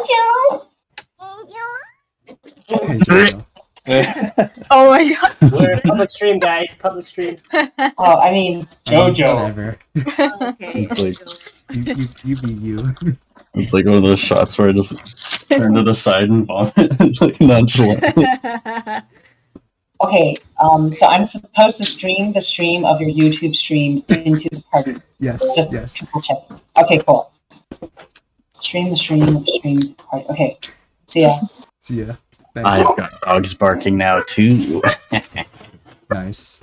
Jojo. Hey, Jojo. Oh my god. We're public stream, guys. Public stream. Oh, I mean, Jojo. Whatever. Okay. It's like You be you. it's like one of those shots where I just turn to the side and vomit. It's like nonchalant. okay. So I'm supposed to stream the stream of your YouTube stream into the party. Yes, Just yes. triple check. Okay, cool. Stream the stream of the stream to the party. Okay. See ya. See ya. Thanks. I've got dogs barking now too. Nice.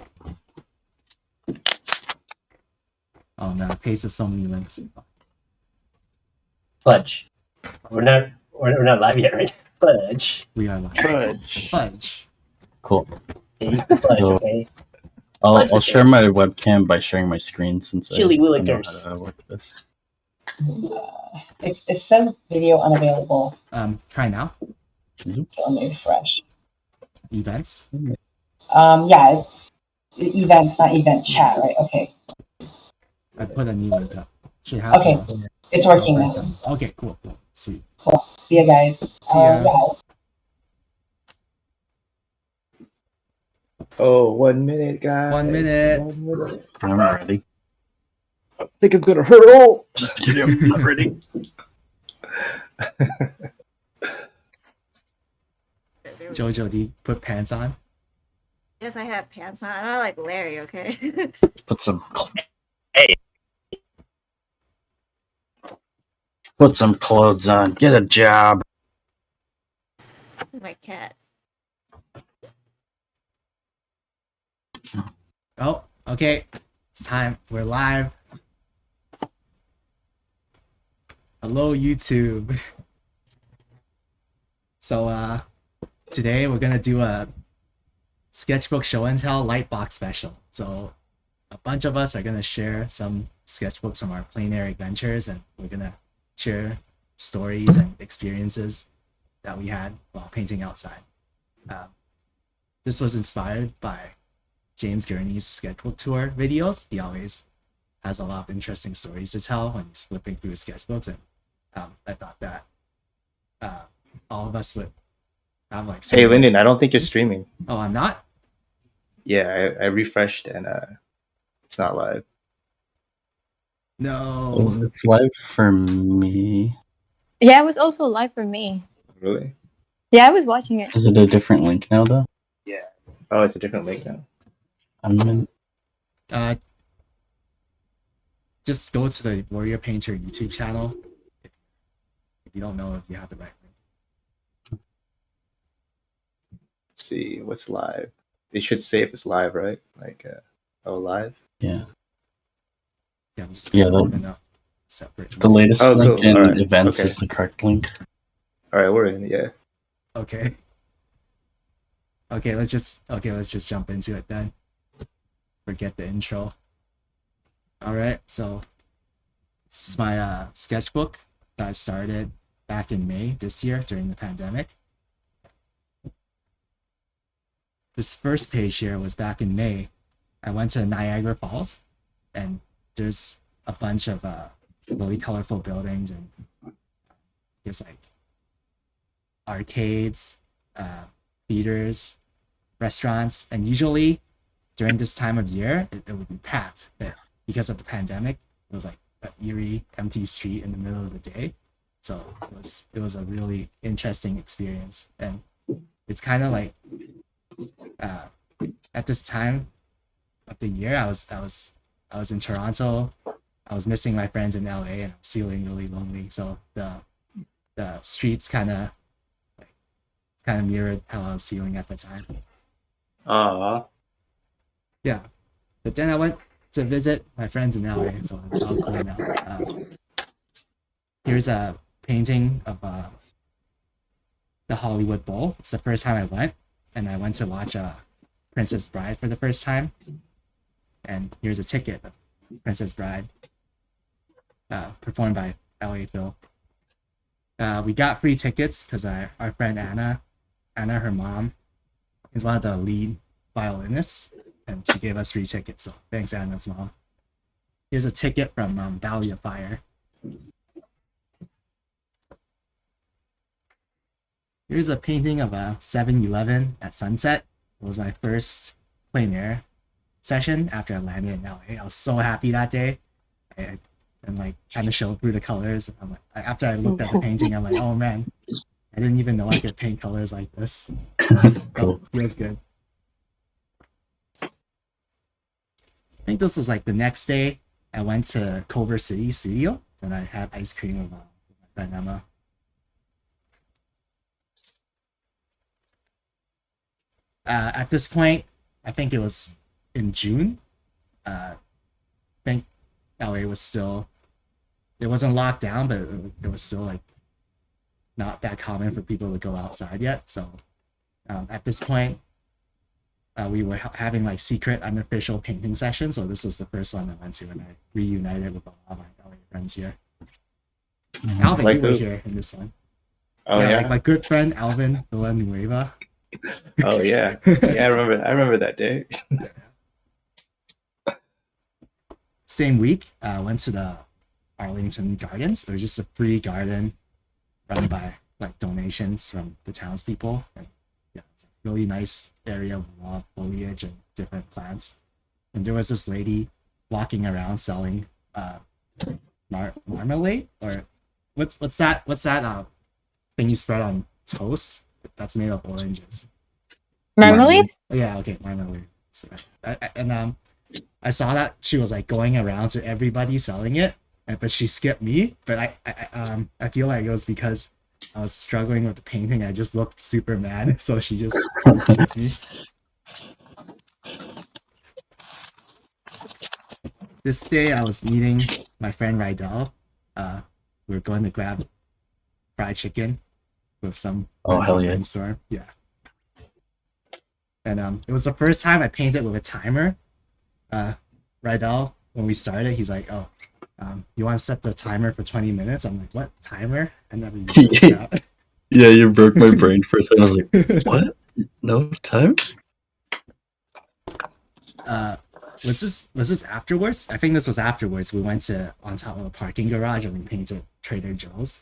Oh no, it pastes so many links. Fudge. We're not live yet, right? Fudge. We are live. Fudge. Fudge. Cool. Okay, use the fudge, So- okay? I'll share my webcam by sharing my screen since Chili I know willikers. how to work this. It says video unavailable. Try now. So let me refresh. Events. Yeah, it's events, not event chat, right? Okay. I put a new link up. Should have. Okay. It's working now. Okay, cool. Sweet. Cool. See ya, guys. See ya. Yeah. Oh, 1 minute, guys. 1 minute. 1 minute. I'm ready. I think I'm gonna hurl. Just kidding. I'm ready. Jojo, do you put pants on? Yes, I have pants on. I'm not like Larry, okay? Put some. Hey. Put some clothes on. Get a job. My cat. Oh, okay. It's time. We're live. Hello, YouTube. So, today we're gonna do a sketchbook show and tell lightbox special. So, a bunch of us are gonna share some sketchbooks from our plein air adventures, and we're gonna share stories and experiences that we had while painting outside. This was inspired by James Gurney's sketchbook tour videos. He always has a lot of interesting stories to tell when he's flipping through his sketchbooks, and I thought that all of us would have like. Hey, Lyndon, I don't think you're streaming. Oh, I'm not. Yeah, I refreshed and it's not live. No. Oh, it's live for me. Yeah, it was also live for me. Really? Yeah, I was watching it. Is it a different link now, though? Yeah. Oh, it's a different link now. I'm in. Just go to the Warrior Painter YouTube channel. If you don't know if you have the right link. Let's see what's live. It should say if it's live, right? Like, oh, live. Yeah. Yeah, I'm just Yeah, gonna the- open up separate. The latest Oh, link cool. in Alright, events okay. is the correct link. All right, we're in. Yeah. Okay. Okay, let's just jump into it then. Forget the intro. All right, so this is my sketchbook that I started back in May this year during the pandemic. This first page here was back in May. I went to Niagara Falls, and there's a bunch of really colorful buildings and just like arcades, theaters, restaurants, and usually during this time of year it would be packed, but because of the pandemic it was like an eerie empty street in the middle of the day. So it was a really interesting experience, and it's kind of like at this time of the year I was in Toronto. I was missing my friends in LA and I was feeling really lonely, so the streets kind of mirrored how I was feeling at the time. Yeah, but then I went to visit my friends in LA, so it's all cool now. Here's a painting of the Hollywood Bowl. It's the first time I went, and I went to watch Princess Bride for the first time. And here's a ticket of Princess Bride, performed by LA Phil. We got free tickets because our friend Anna, her mom, is one of the lead violinists, and she gave us free tickets. So thanks, Anna's mom. Here's a ticket from Valley of Fire. Here's a painting of a 7-Eleven at sunset. It was my first plein air session after I landed in LA. I was so happy that day. And like kind of showed through the colors. I'm like, after I looked at the painting, I'm like, oh man, I didn't even know I could paint colors like this. Cool. Feels good. I think this was like the next day. I went to Culver City Studio and I had ice cream with my friend Emma. At this point, I think it was in June. I think LA was still, it wasn't locked down, but it was still like not that common for people to go outside yet. So at this point, we were having like secret unofficial painting sessions. So this was the first one I went to, and I reunited with a lot of my LA friends here. Alvin, Like you were who? here in this one. Oh yeah. Like my good friend Alvin Villanueva. Oh yeah. Yeah, I remember that day. Same week, went to the Arlington Gardens. It was just a free garden run by like donations from the townspeople. And yeah, it's a really nice area with a lot of foliage and different plants. And there was this lady walking around selling marmalade, or what's that thing you spread on toast that's made of oranges? Marmalade? Oh, yeah, okay, marmalade. So, I saw that she was like going around to everybody selling it, but she skipped me. But I feel like it was because I was struggling with the painting. I just looked super mad, so she just skipped me. This day I was meeting my friend Rydell. We were going to grab fried chicken with some Oh, friends hell from yeah. Brainstorm. Yeah. And it was the first time I painted with a timer. Rydell, when we started, he's like, "Oh, you want to set the timer for 20 minutes?" I'm like, "What timer? I never used that." Yeah, you broke my brain for a second. I was like, what? No time? Was this afterwards? I think this was afterwards. We went to on top of a parking garage and we painted Trader Joe's.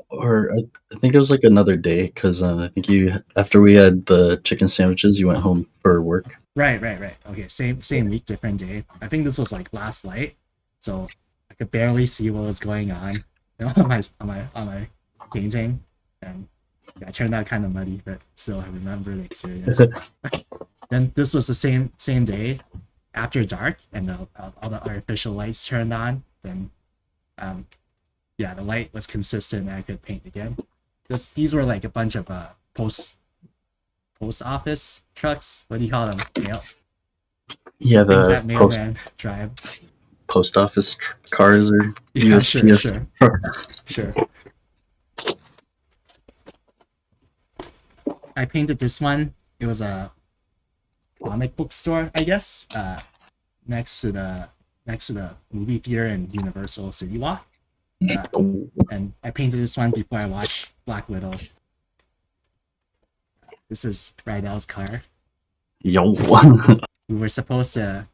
Or I think it was like another day because I think after we had the chicken sandwiches, you went home for work. Right. Okay, same week, different day. I think this was like last night, so I could barely see what was going on, on my painting, and yeah, it turned out kind of muddy, but still I remember the experience. Then this was the same day, after dark, and all the artificial lights turned on. Then, yeah, the light was consistent, and I could paint again. These were like a bunch of post office trucks. What do you call them? Yeah, Things the that mailman drive. post office cars or Yeah, USPS trucks. Sure. I painted this one. It was a comic book store, I guess, next to the movie theater in Universal City Walk. And I painted this one before I watched Black Widow. This is Rydell's car. Yo. We were supposed to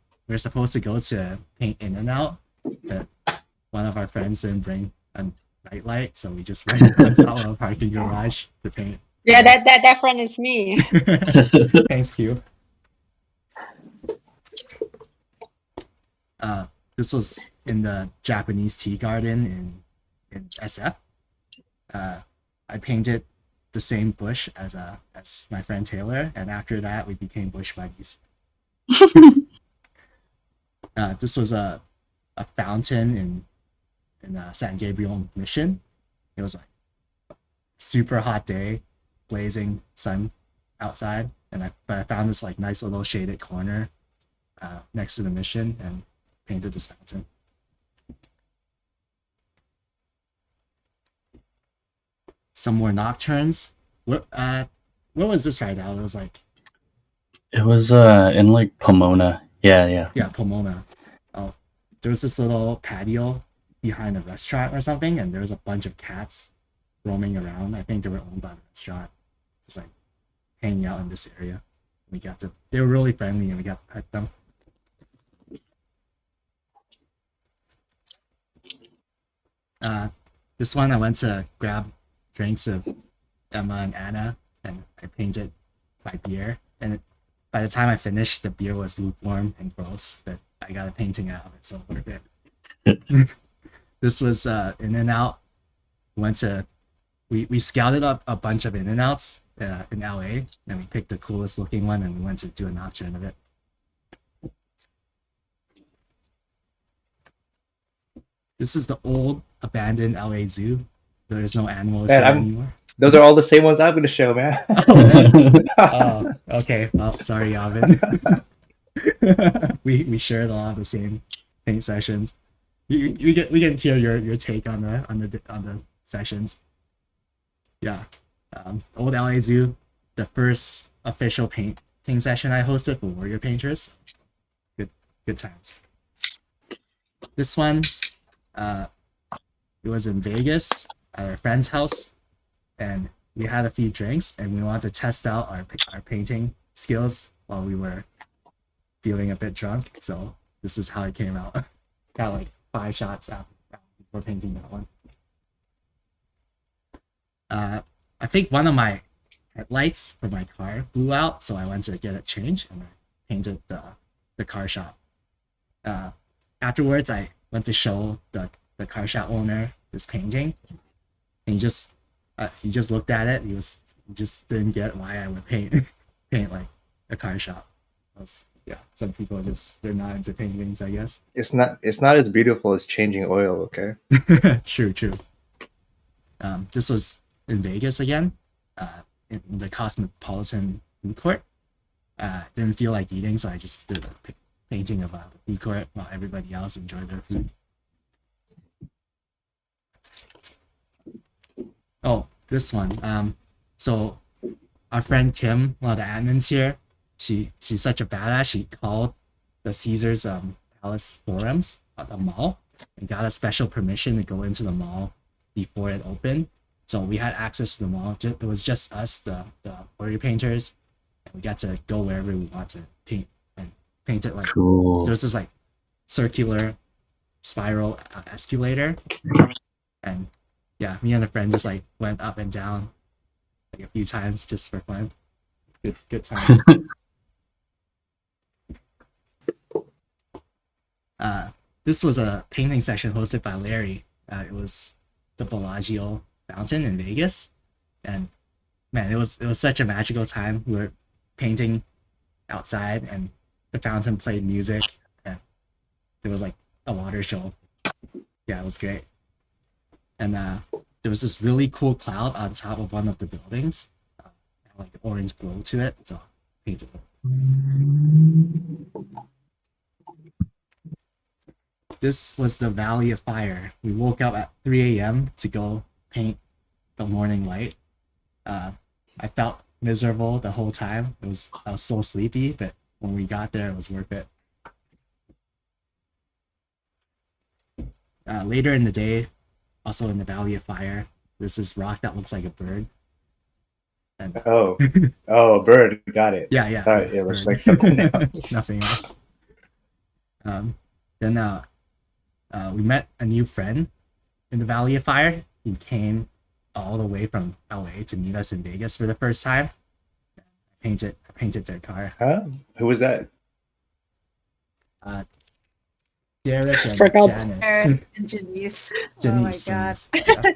go to paint In and Out, but one of our friends didn't bring a nightlight, so we just went on top of a parking garage to paint. Yeah, that friend is me. Thanks, Q. This was in the Japanese tea garden in SF. I painted the same bush as my friend Taylor, and after that we became bush buddies. This was a fountain in San Gabriel Mission. It was like a super hot day, blazing sun outside, and I found this like nice little shaded corner next to the mission and painted this fountain. Some more nocturnes. What was this right now? It was like It was in like Pomona. Yeah. Pomona. Oh, there was this little patio behind a restaurant or something, and there was a bunch of cats roaming around. I think they were owned by the restaurant, just like hanging out in this area. They were really friendly, and we got to pet them. This one I went to grab drinks of Emma and Anna, and I painted by beer. And by the time I finished, the beer was lukewarm and gross, but I got a painting out of it, so worth it. This was In and Out. We scouted up a bunch of In and Outs in LA, and we picked the coolest looking one, and we went to do a nocturne of it. This is the old abandoned LA zoo. There is no animals Man, here I'm- anymore. Those are all the same ones I'm gonna show, man. Oh, okay. Well, sorry, Alvin. we shared a lot of the same paint sessions. We can hear your take on the sessions. Yeah, old LA Zoo, the first official painting session I hosted for Warrior Painters. Good times. This one, it was in Vegas at our friend's house, and we had a few drinks, and we wanted to test out our painting skills while we were feeling a bit drunk. So this is how it came out. Got like 5 shots out before painting that one. I think one of my headlights for my car blew out, so I went to get it changed, and I painted the car shop. Afterwards, I went to show the car shop owner this painting, and he just looked at it. He just didn't get why I would paint like a car shop. Some people they're not into paintings, I guess. It's not as beautiful as changing oil, okay? True. This was in Vegas again, in the Cosmopolitan food court. Didn't feel like eating, so I just did a painting of the food court while everybody else enjoyed their food. Oh, this one. So our friend Kim, one of the admins here, she's such a badass. She called the Caesars Palace Forums at the mall and got a special permission to go into the mall before it opened. So we had access to the mall. It was just us, the warrior painters, and we got to go wherever we want to paint and paint it like Cool. there was this like circular spiral escalator, and yeah, me and a friend just like went up and down like a few times just for fun. Good times. This was a painting session hosted by Larry. It was the Bellagio fountain in Vegas, and man, it was such a magical time. We were painting outside, and the fountain played music, and it was like a water show. Yeah, it was great. And there was this really cool cloud on top of one of the buildings, had like the orange glow to it, so I painted it. This was the Valley of Fire. We woke up at 3 a.m. to go paint the morning light. I felt miserable the whole time. I was so sleepy, but when we got there, it was worth it. Later in the day, also in the Valley of Fire, there's this rock that looks like a bird. And Oh, a bird. Got it. yeah, Thought it was bird. like something else. Nothing else. Then we met a new friend in the Valley of Fire. He came all the way from LA to meet us in Vegas for the first time. I painted their car. Huh? Who was that? Derek and Forgot. Janice. Eric and Janice. Oh my Janice. god.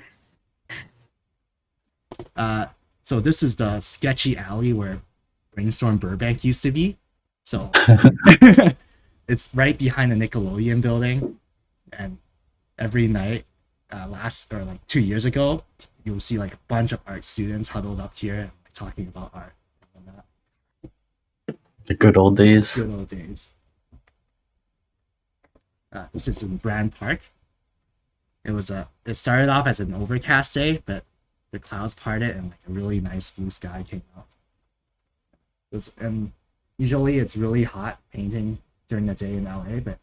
Yeah. So this is the sketchy alley where Brainstorm Burbank used to be. So it's right behind the Nickelodeon building, and every night, 2 years ago, you'll see like a bunch of art students huddled up here talking about art and that. The good old days. Good old days. This is in Brand Park. It started off as an overcast day, but the clouds parted and like a really nice blue sky came out. And usually it's really hot painting during the day in LA, but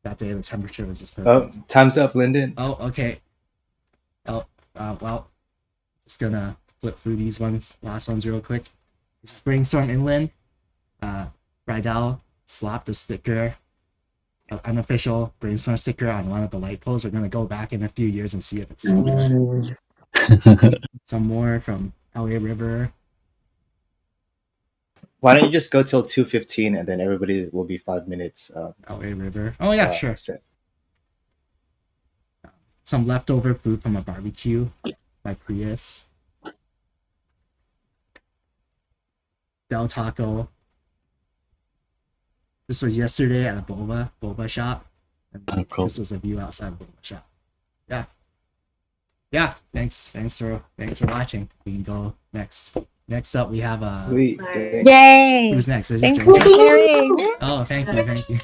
that day the temperature was just Oh, perfect. time's up, Lyndon. Oh, okay. Well, just gonna flip through these last ones real quick. This is Brainstorm Inland. Rydell slapped a sticker, an unofficial Brainstorm sticker on one of the light poles. We're gonna go back in a few years and see if it's still there. Some more from LA River. Why don't you just go till 2:15 and then everybody will be 5 minutes LA River. Oh yeah, sure. set. Some leftover food from a barbecue by Prius. Del Taco. This was yesterday at a boba shop. And Oh, cool. this was a view outside of boba shop. Yeah. Yeah. Thanks for watching. We can go next. Next up, we have Sweet. Alright. Yay! who's next? Is it Thanks for Jojo? sharing. Oh, thank you.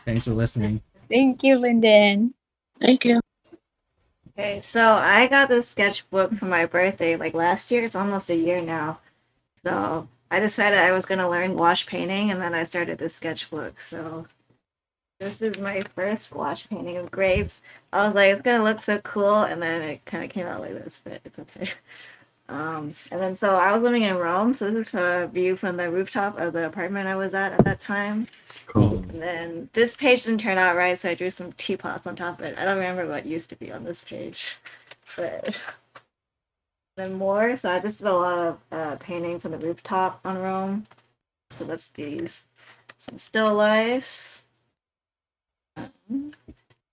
Thanks for listening. Thank you, Lyndon. Thank you. Okay, so I got this sketchbook for my birthday like last year. It's almost a year now. So I decided I was gonna learn gouache painting, and then I started this sketchbook. So this is my first gouache painting of grapes. I was like, it's gonna look so cool, and then it kind of came out like this, but it's okay. And then so I was living in Rome, so this is a view from the rooftop of the apartment I was at that time. Cool. And then this page didn't turn out right, so I drew some teapots on top of it. I don't remember what used to be on this page, but then more. So I just did a lot of paintings on the rooftop on Rome. So that's these. Some still lifes.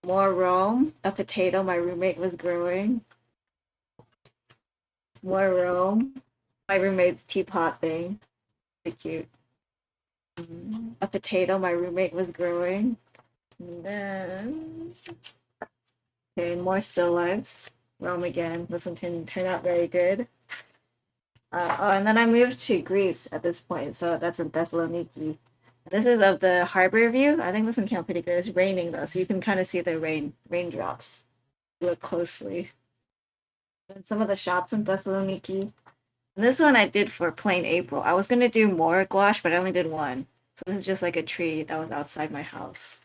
More Rome. A potato my roommate was growing. More Rome. My roommate's teapot thing. Pretty cute. A potato my roommate was growing. And then, okay, more still lifes. Rome again. This one didn't turn out very good. And then I moved to Greece at this point, so that's in Thessaloniki. This is of the harbor view. I think this one came out pretty good. It's raining though, so you can kind of see the raindrops. Look closely. And some of the shops in Thessaloniki. And this one I did for plain April. I was gonna do more gouache, but I only did one. So this is just like a tree that was outside my house.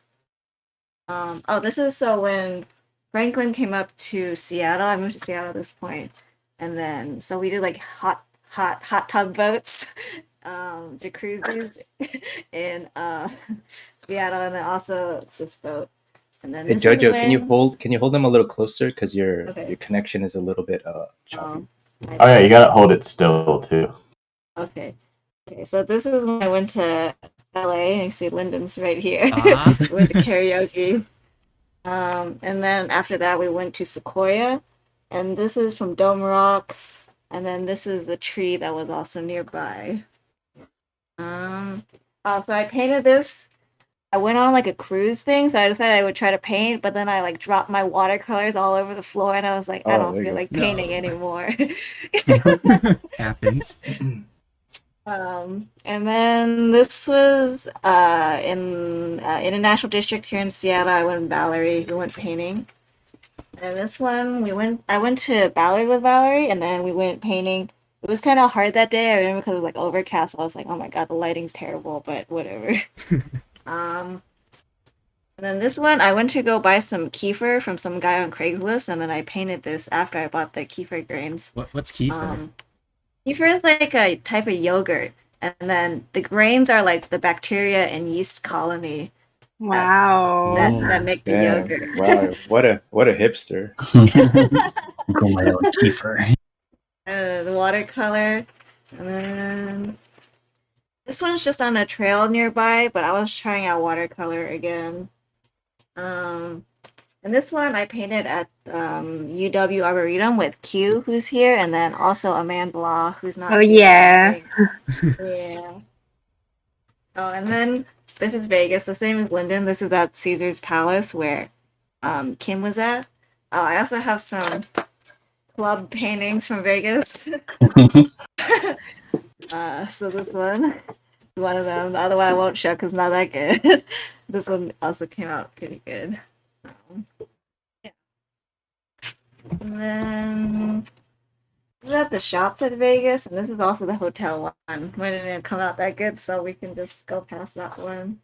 This is so when Franklin came up to Seattle. I moved to Seattle at this point, and then so we did like hot tub boats, jacuzzis in Seattle, and then also this boat. And then Hey this is Jojo, when, can you hold them a little closer because your Okay. your connection is a little bit choppy. Oh yeah, you gotta hold it still too. Okay. Okay, so this is when I went to LA. You see Lyndon's right here. Ah. We went to karaoke. And then after that we went to Sequoia. And this is from Dome Rock. And then this is the tree that was also nearby. So I painted this. I went on like a cruise thing, so I decided I would try to paint, but then I like dropped my watercolors all over the floor, and I was like, I Oh, don't there you feel go. like No. painting anymore. Happens. And then this was in International District here in Seattle. I went with Valerie. We went painting. And this one, I went to Ballard with Valerie, and then we went painting. It was kind of hard that day. I remember because it was like overcast. I was like, oh my god, the lighting's terrible, but whatever. And then this one, I went to go buy some kefir from some guy on Craigslist, and then I painted this after I bought the kefir grains. What's kefir? Kefir is like a type of yogurt, and then the grains are like the bacteria and yeast colony Wow. that make the Damn, yogurt. wow, what a hipster. Grow my own kefir. The watercolor, and then this one's just on a trail nearby, but I was trying out watercolor again. And this one I painted at UW Arboretum with Q, who's here, and then also Amanda Blah, who's not Oh, here, yeah. I think. Yeah. Oh, and then this is Vegas, the same as Lyndon. This is at Caesar's Palace where Kim was at. I also have some club paintings from Vegas. So this one is one of them. The other one I won't show because not that good. This one also came out pretty good. Yeah. And then this is at the shops at Vegas, and this is also the hotel one. Mine didn't come out that good, so we can just go past that one.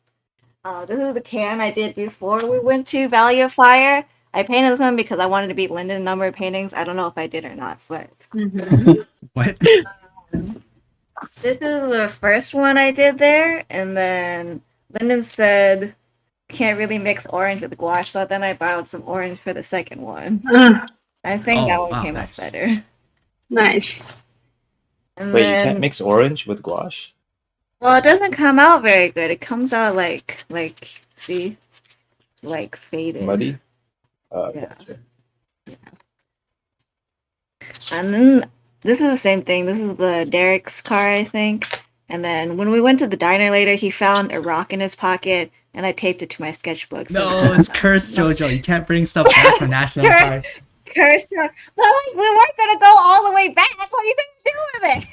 This is the can I did before we went to Valley of Fire. I painted this one because I wanted to beat Lyndon number of paintings. I don't know if I did or not, but What? this is the first one I did there, and then Lyndon said can't really mix orange with gouache, so then I borrowed some orange for the second one. I think that Oh, one wow, came nice. out better. Nice. And Wait, you then, can't mix orange with gouache? well, it doesn't come out very good. It comes out see, like faded. Muddy? Yeah. Gotcha. And then this is the same thing. This is the Derek's car, I think. And then when we went to the diner later, he found a rock in his pocket, and I taped it to my sketchbook. So No, it's cursed, Jojo. You can't bring stuff back from national parks. curse rock. But like, we weren't gonna go all the way back. What are you gonna do with it?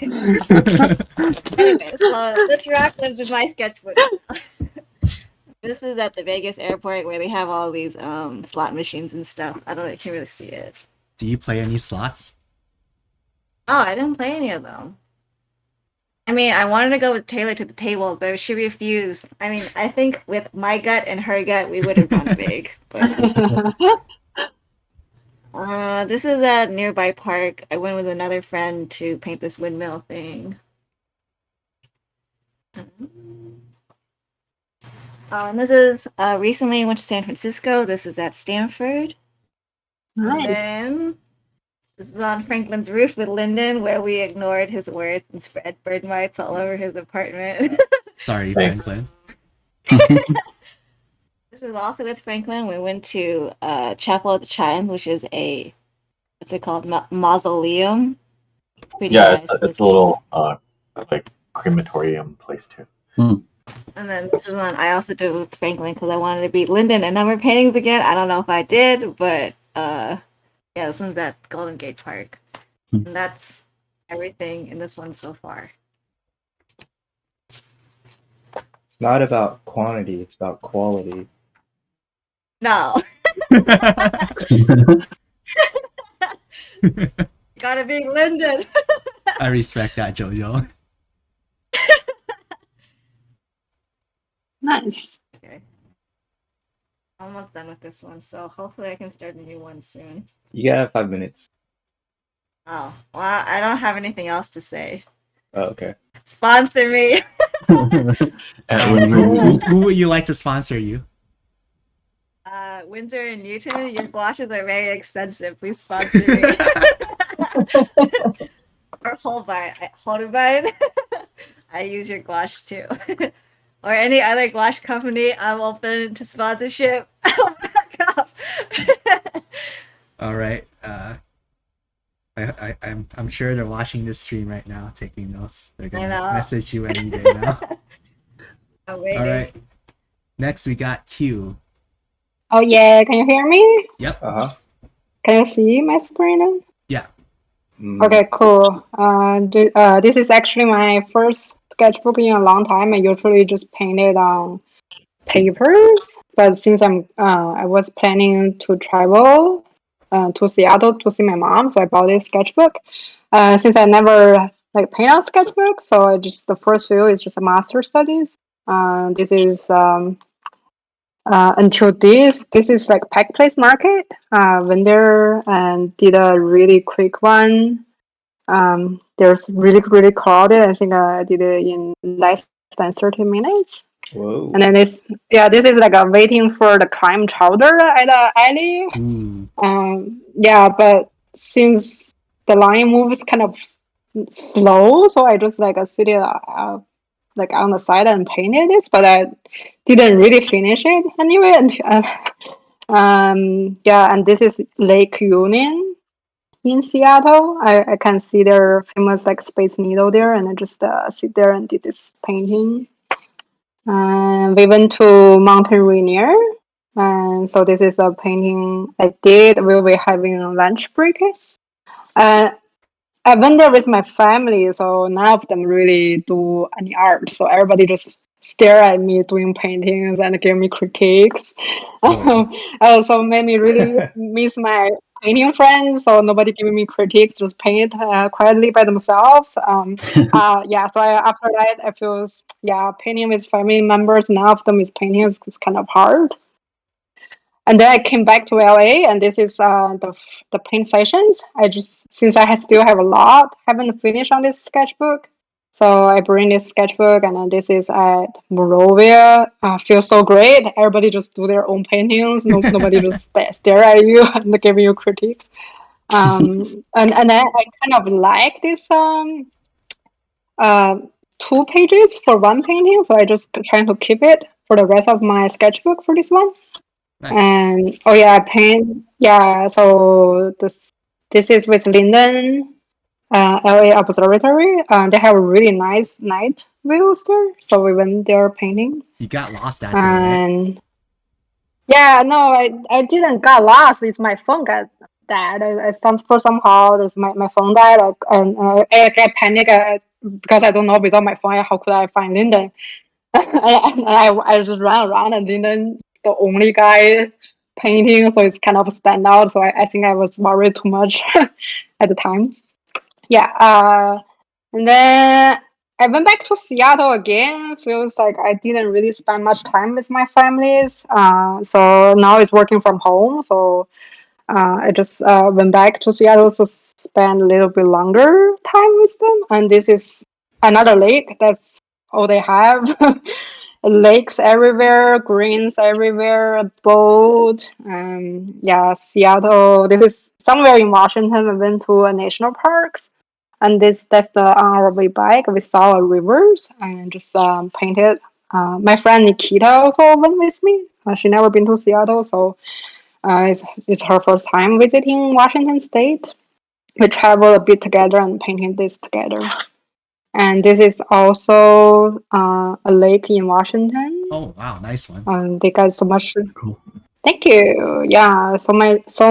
Anyway, so this rock lives in my sketchbook. This is at the Vegas airport where they have all these slot machines and stuff. I don't know if you can really see it. Do you play any slots? Oh, I didn't play any of them. I mean, I wanted to go with Taylor to the table, but she refused. I mean, I think with my gut and her gut, we would have won big. But this is a nearby park. I went with another friend to paint this windmill thing. And this is recently went to San Francisco. This is at Stanford. And Nice. then this is on Franklin's roof with Lyndon, where we ignored his words and spread bird mites all over his apartment. Sorry, Thanks. Franklin. This is also with Franklin. We went to Chapel of the Chimes, which is a what's it called? Mausoleum. Pretty Yeah, nice it's a looking. little like crematorium place too. And then this is one I also did with Franklin because I wanted to beat Lyndon in number paintings again. I don't know if I did, but yeah, this one's at Golden Gate Park. Hmm. And that's everything in this one so far. It's not about quantity, it's about quality. No, gotta beat Lyndon. I respect that, Jojo. Nice. Okay. Almost done with this one, so hopefully I can start a new one soon. You got 5 minutes. Oh, well, I don't have anything else to say. Oh, okay. Sponsor me. Who would you like to sponsor you? Windsor and Newton, your gouaches are very expensive. Please sponsor me. Or Holbein. I use your gouache too. Or any other gouache company, I'm open to sponsorship. All right. I'm sure they're watching this stream right now, taking notes. They're I gonna know. message you any day now. I'm waiting. All right. Next, we got Q. Oh yeah, can you hear me? Yep. Uh-huh. Can you see my screen? Yeah. Okay, cool. This is actually my first sketchbook in a long time. I usually just paint it on papers, but since I was planning to travel to Seattle to see my mom, so I bought this sketchbook. Since I never paint on sketchbook, so the first few is just a master studies. This is until this is like Pack Place Market vendor and did a really quick one. There's really crowded. I think I did it in less than 30 minutes. Whoa. And then this is like a waiting for the clam chowder at the alley. Yeah, but since the line moves kind of slow, so I just sit it on the side and painted this, but I didn't really finish it anyway. And this is Lake Union in Seattle. I can see their famous Space Needle there, and I just sit there and did this painting. We went to Mountain Rainier, and so this is a painting I did. We'll be having lunch breaks. I went there with my family, so none of them really do any art. So everybody just stare at me doing paintings and give me critiques. So made me really miss my painting friends. So nobody giving me critiques, just paint quietly by themselves. Yeah. So after that, I feel painting with family members, none of them is painting is kind of hard. And then I came back to LA, and this is the paint sessions. Since I still have a lot, haven't finished on this sketchbook, so I bring this sketchbook, and then this is at Morovia. Feels so great. Everybody just do their own paintings. Nobody just stare at you and give you critiques. And then I kind of like this 2 pages for one painting, so I just trying to keep it for the rest of my sketchbook for this one. Nice. And oh yeah, I paint. Yeah, so this is with Lyndon, LA Observatory. They have a really nice night views there, so we went there painting. You got lost that day, right? And yeah, no, I didn't got lost. It's my phone got died. Somehow my phone died, and I get panic because I don't know without my phone how could I find Lyndon. and I just ran around, and Lyndon the only guy painting, so it's kind of stand out. So I think I was worried too much at the time. Yeah. And then I went back to Seattle again. Feels like I didn't really spend much time with my families. So now it's working from home. So I just went back to Seattle to spend a little bit longer time with them. And this is another lake. That's all they have. Lakes everywhere, greens everywhere, a boat. Yeah, Seattle. This is somewhere in Washington. We went to a national park, and that's the on our way back. We saw a rivers and just painted. My friend Nikita also went with me. She never been to Seattle, so it's her first time visiting Washington State. We traveled a bit together and painted this together. And this is also a lake in Washington. Oh wow, nice one. They got so much. Cool. Thank you. Yeah, so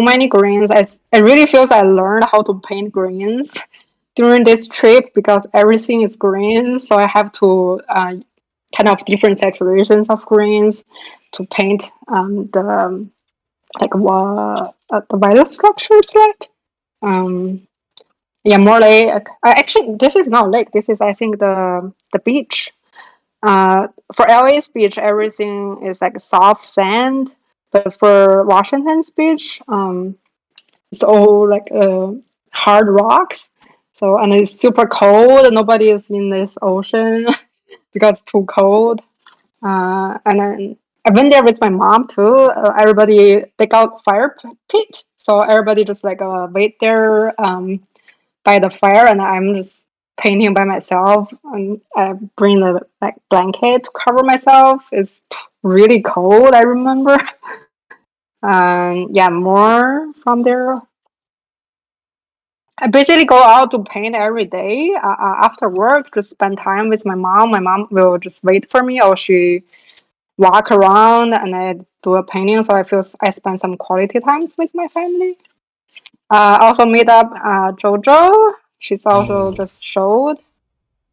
many greens. I really feels I learned how to paint greens during this trip because everything is green. So I have to kind of different saturations of greens to paint the the vital structures, right? Yeah, more like actually this is not lake. This is I think the beach. For LA's beach, everything is like soft sand, but for Washington's beach, it's all like hard rocks. So and it's super cold. Nobody is in this ocean because it's too cold. And then I went there with my mom too. Everybody take out fire pit, so everybody just like wait there by the fire, and I'm just painting by myself. And I bring the like blanket to cover myself. It's really cold. I remember. And yeah, more from there. I basically go out to paint every day. After work, just spend time with my mom. My mom will just wait for me, or she walk around and I do a painting. So I feel I spend some quality times with my family. Also meet up Jojo. She's also Oh. just showed.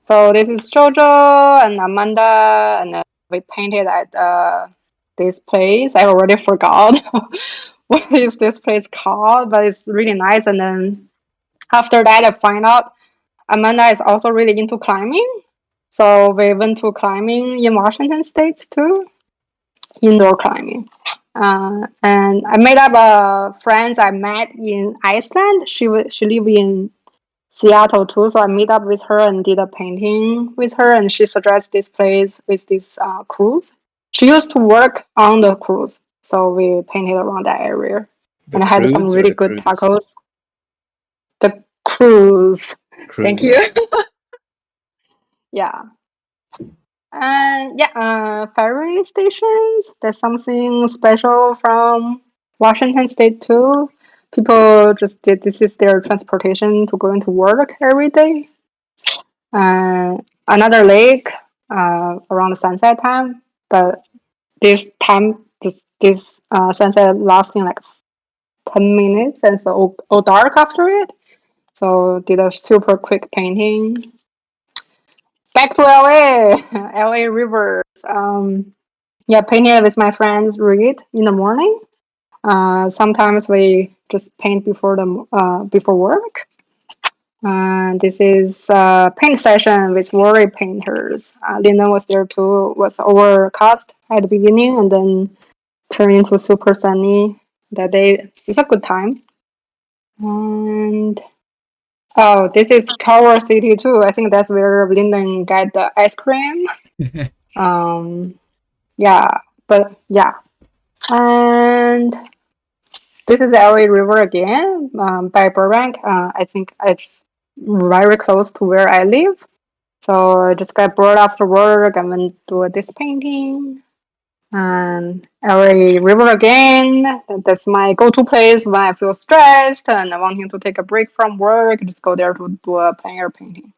So this is Jojo and Amanda, and we painted at this place. I already forgot what is this place called, but it's really nice. And then after that, I find out Amanda is also really into climbing. So we went to climbing in Washington State too, indoor climbing. And I made up friends I met in Iceland. She lived in Seattle too, so I meet up with her and did a painting with her, and she suggests this place with this cruise. She used to work on the cruise, so we painted around that area. The And I had some cruise or really the good cruise? tacos. The cruise. Thank you. Yeah. And yeah, ferry stations. There's something special from Washington State too. People just did this is their transportation to going to work every day. Another lake around the sunset time, but this time this sunset lasting like 10 minutes, and so all dark after it. So did a super quick painting. Back to LA, LA rivers. Yeah, painted with my friends Reed in the morning. Sometimes we just paint before work. This is a paint session with worry painters. Lyndon was there too. Was overcast at the beginning and then turned into super sunny that day. It's a good time. And oh, this is Culver City too. I think that's where Lyndon got the ice cream. Yeah, but yeah. And this is the LA River again by Burbank. I think it's very close to where I live. So I just got bored after work. I went to this painting. And every river again. That's my go-to place when I feel stressed and I wanting to take a break from work. Just go there to do a plein air painting.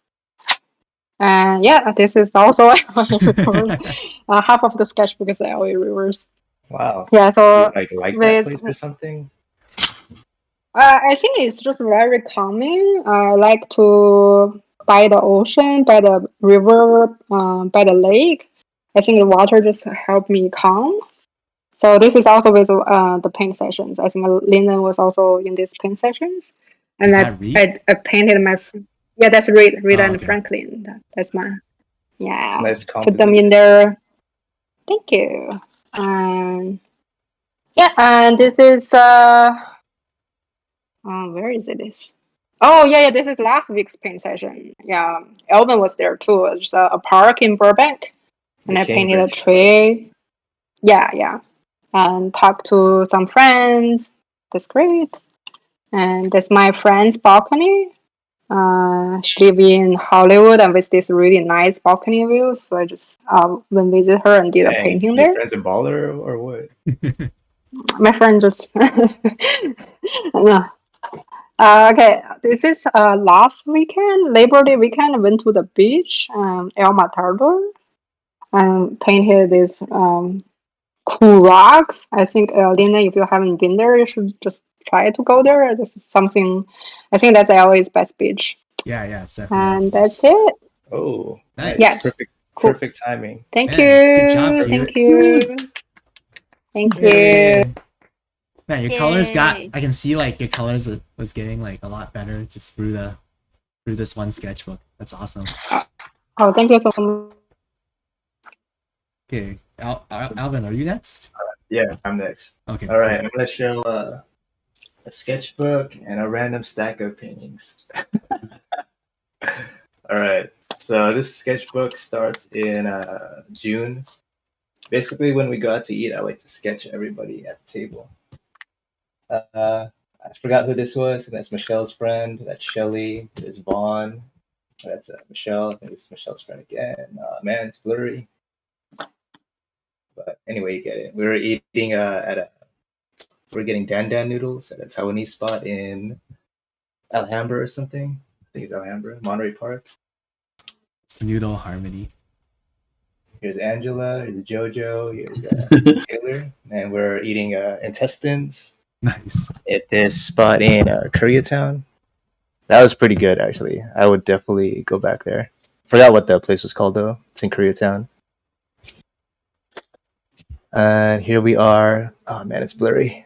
And yeah, this is also half of the sketchbook is LA rivers. Wow. Yeah, Do you so like that with place or something? I think it's just very calming. I like to by the ocean, by the river, by the lake. I think the water just help me calm. So this is also with the paint sessions. I think Lyndon was also in these paint sessions, and Is that Reed? I painted my yeah, that's Reed Oh, and okay. Franklin. That's my It's yeah. a nice Put them in composition. there. Thank you. And yeah, and this is where is it? Oh yeah, this is last week's paint session. Yeah, Alvin was there too. It's a park in Burbank, The and I painted a Cambridge part. tree. Yeah, and talked to some friends. That's great. And that's my friend's balcony. She live in Hollywood and with this really nice balcony view. So I just went visit her and did a Dang, painting your there. friend's a baller or what? My friend just no. Okay, this is last weekend, Labor Day weekend. I went to the beach, El Matador, and painted these cool rocks. I think, Lina, if you haven't been there, you should just try to go there. This is something, I think that's LA's best beach. Yeah, it's definitely And that's obvious. it. Oh, nice. Nice. Yes. Perfect, Cool. perfect timing. Thank Man, you. good job, Thank cute. you. Thank you. Yay. Man, your colors got. Yay. I can see like your colors was getting like a lot better just through this one sketchbook. That's awesome. Oh, thank you so much. Okay, Alvin, are you next? Yeah, I'm next. Okay. All right, cool. I'm gonna show a sketchbook and a random stack of paintings. All right, so this sketchbook starts in June. Basically, when we go out to eat, I like to sketch everybody at the table. I forgot who this was, and that's Michelle's friend. That's Shelly. There's Vaughn. That's Michelle. I think it's Michelle's friend again. Man, it's blurry. But anyway, you get it. We were eating we're getting dan dan noodles at a Taiwanese spot in Alhambra or something. I think it's Alhambra, Monterey Park. It's Noodle Harmony. Here's Angela. Here's Jojo. Here's Taylor, and we're eating intestines Nice. at this spot in Koreatown. That was pretty good, actually. I would definitely go back there. Forgot what the place was called though. It's in Koreatown. And here we are. Oh man, it's blurry.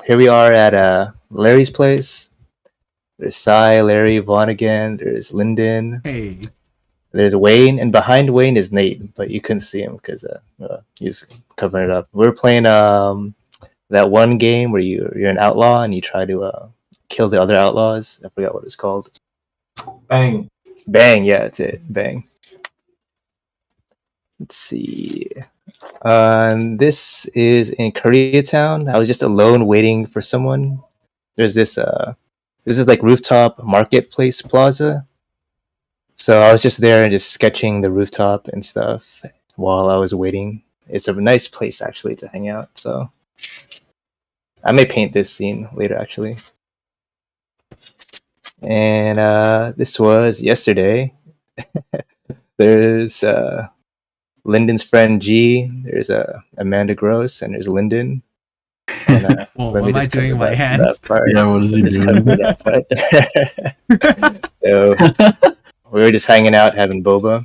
Here we are at Larry's place. There's Cy, Larry, Vaughn again. There's Lyndon. Hey. There's Wayne, and behind Wayne is Nate, but you couldn't see him because he's covering it up. We're playing that one game where you're an outlaw and you try to kill the other outlaws. I forgot what it's called. Bang. Bang, yeah, that's it. Bang. Let's see. This is in Koreatown. I was just alone waiting for someone. There's this is like rooftop marketplace plaza. So I was just there and just sketching the rooftop and stuff while I was waiting. It's a nice place actually to hang out. So I may paint this scene later actually. And this was yesterday. There's Lyndon's friend G. There's Amanda Gross, and there's Lyndon. And, Whoa, let what me am I just doing cover with my that hands? part. Yeah, what is he Just doing? cover that part. So we were just hanging out, having boba.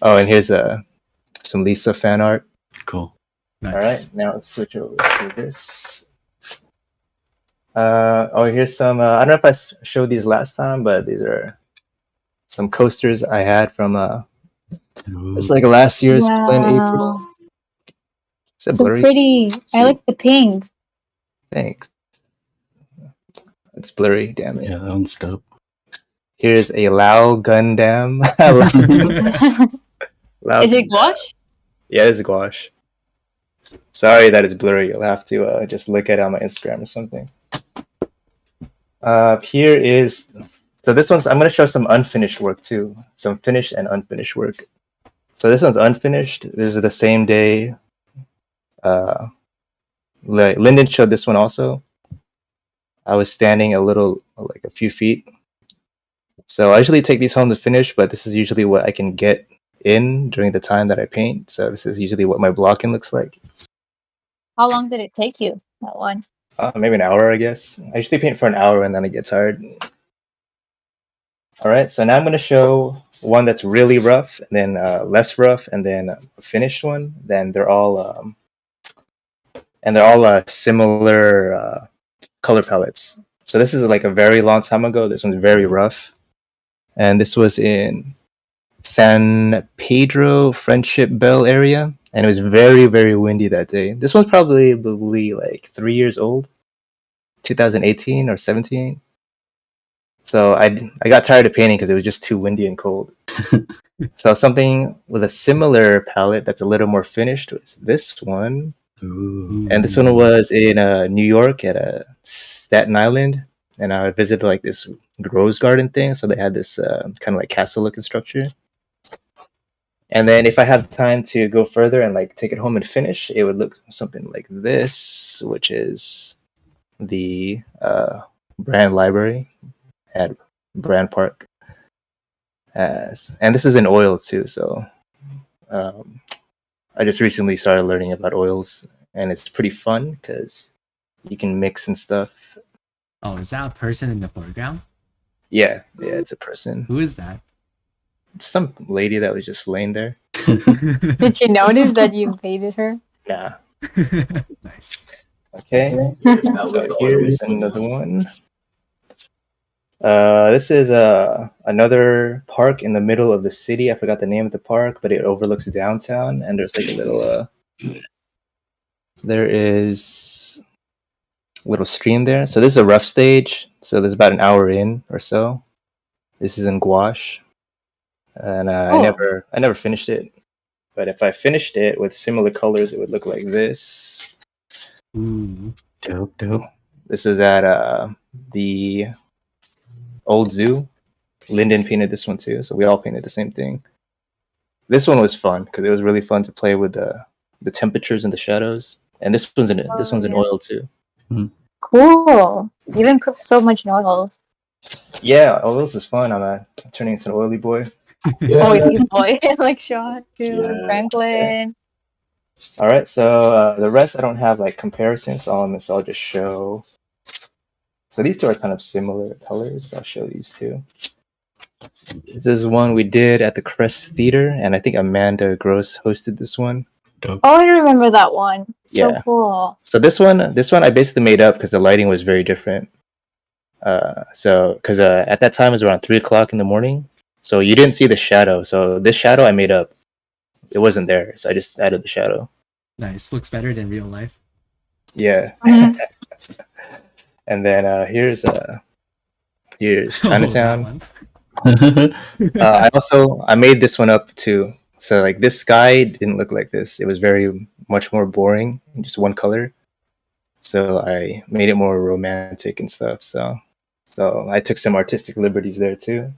Oh, and here's some Lisa fan art. Cool. Nice. All right, now let's switch over to this. Here's some. I don't know if I showed these last time, but these are some coasters I had from it's like last year's Plein April. Wow. Is that So blurry? pretty. I like the pink. Thanks. It's blurry, damn it. Yeah, that one's dope. Here's a Lao Gundam. Lao Is it gouache? Yeah, it's gouache. Sorry that it's blurry. You'll have to just look at it on my Instagram or something. Here is So this one's, I'm going to show some unfinished work too. Some finished and unfinished work. So this one's unfinished. This is the same day. Lyndon showed this one also. I was standing like a few feet. So I usually take these home to finish, but this is usually what I can get in during the time that I paint. So this is usually what my blocking looks like. How long did it take you, that one? Maybe an hour, I guess. I usually paint for an hour and then I get tired. All right, so now I'm going to show one that's really rough, and then less rough, and then a finished one. Then they're all similar color palettes. So this is like a very long time ago. This one's very rough, and this was in San Pedro Friendship Bell area, and it was very, very windy that day. This one's probably like 3 years old, 2018 or 17. So I got tired of painting because it was just too windy and cold. So something with a similar palette that's a little more finished was this one. Ooh. And this one was in New York at Staten Island. And I visited like this rose garden thing. So they had this kind of like castle looking structure. And then if I have time to go further and like take it home and finish, it would look something like this, which is the Brand Library at Brand Park. And this is in oils too, so I just recently started learning about oils, and it's pretty fun because you can mix and stuff. Oh, is that a person in the foreground? Yeah, it's a person. Who is that? Some lady that was just laying there. Did she notice that you painted her? Nah. Nice. Okay. So here's another one. This is another park in the middle of the city. I forgot the name of the park, but it overlooks downtown, and there's like a little there is a little stream there. So this is a rough stage. So there's about an hour in or so. This is in gouache, and I never finished it. But if I finished it with similar colors, it would look like this. Ooh. Dope. This was at the old zoo. Lyndon painted this one too, so we all painted the same thing. This one was fun because it was really fun to play with the temperatures and the shadows. And this one's in oil too. Cool. You improved so much in oils. Yeah, oils is fun. I'm turning into an oily boy. Oily boy, like Sean too, Yeah. Franklin. All right, so the rest I don't have like comparisons, so I'll just show. So these two are kind of similar colors. I'll show these two. This is one we did at the Crest Theater, and I think Amanda Gross hosted this one. Dope. Oh, I remember that one. So Yeah. cool. So this one I basically made up because the lighting was very different. Because at that time it was around 3:00 in the morning, so you didn't see the shadow. So this shadow I made up. It wasn't there, so I just added the shadow. Nice. Looks better than real life. Yeah. And then here's Chinatown. Oh, that one. I made this one up too. So like this sky didn't look like this. It was very much more boring, just one color. So I made it more romantic and stuff. So I took some artistic liberties there too.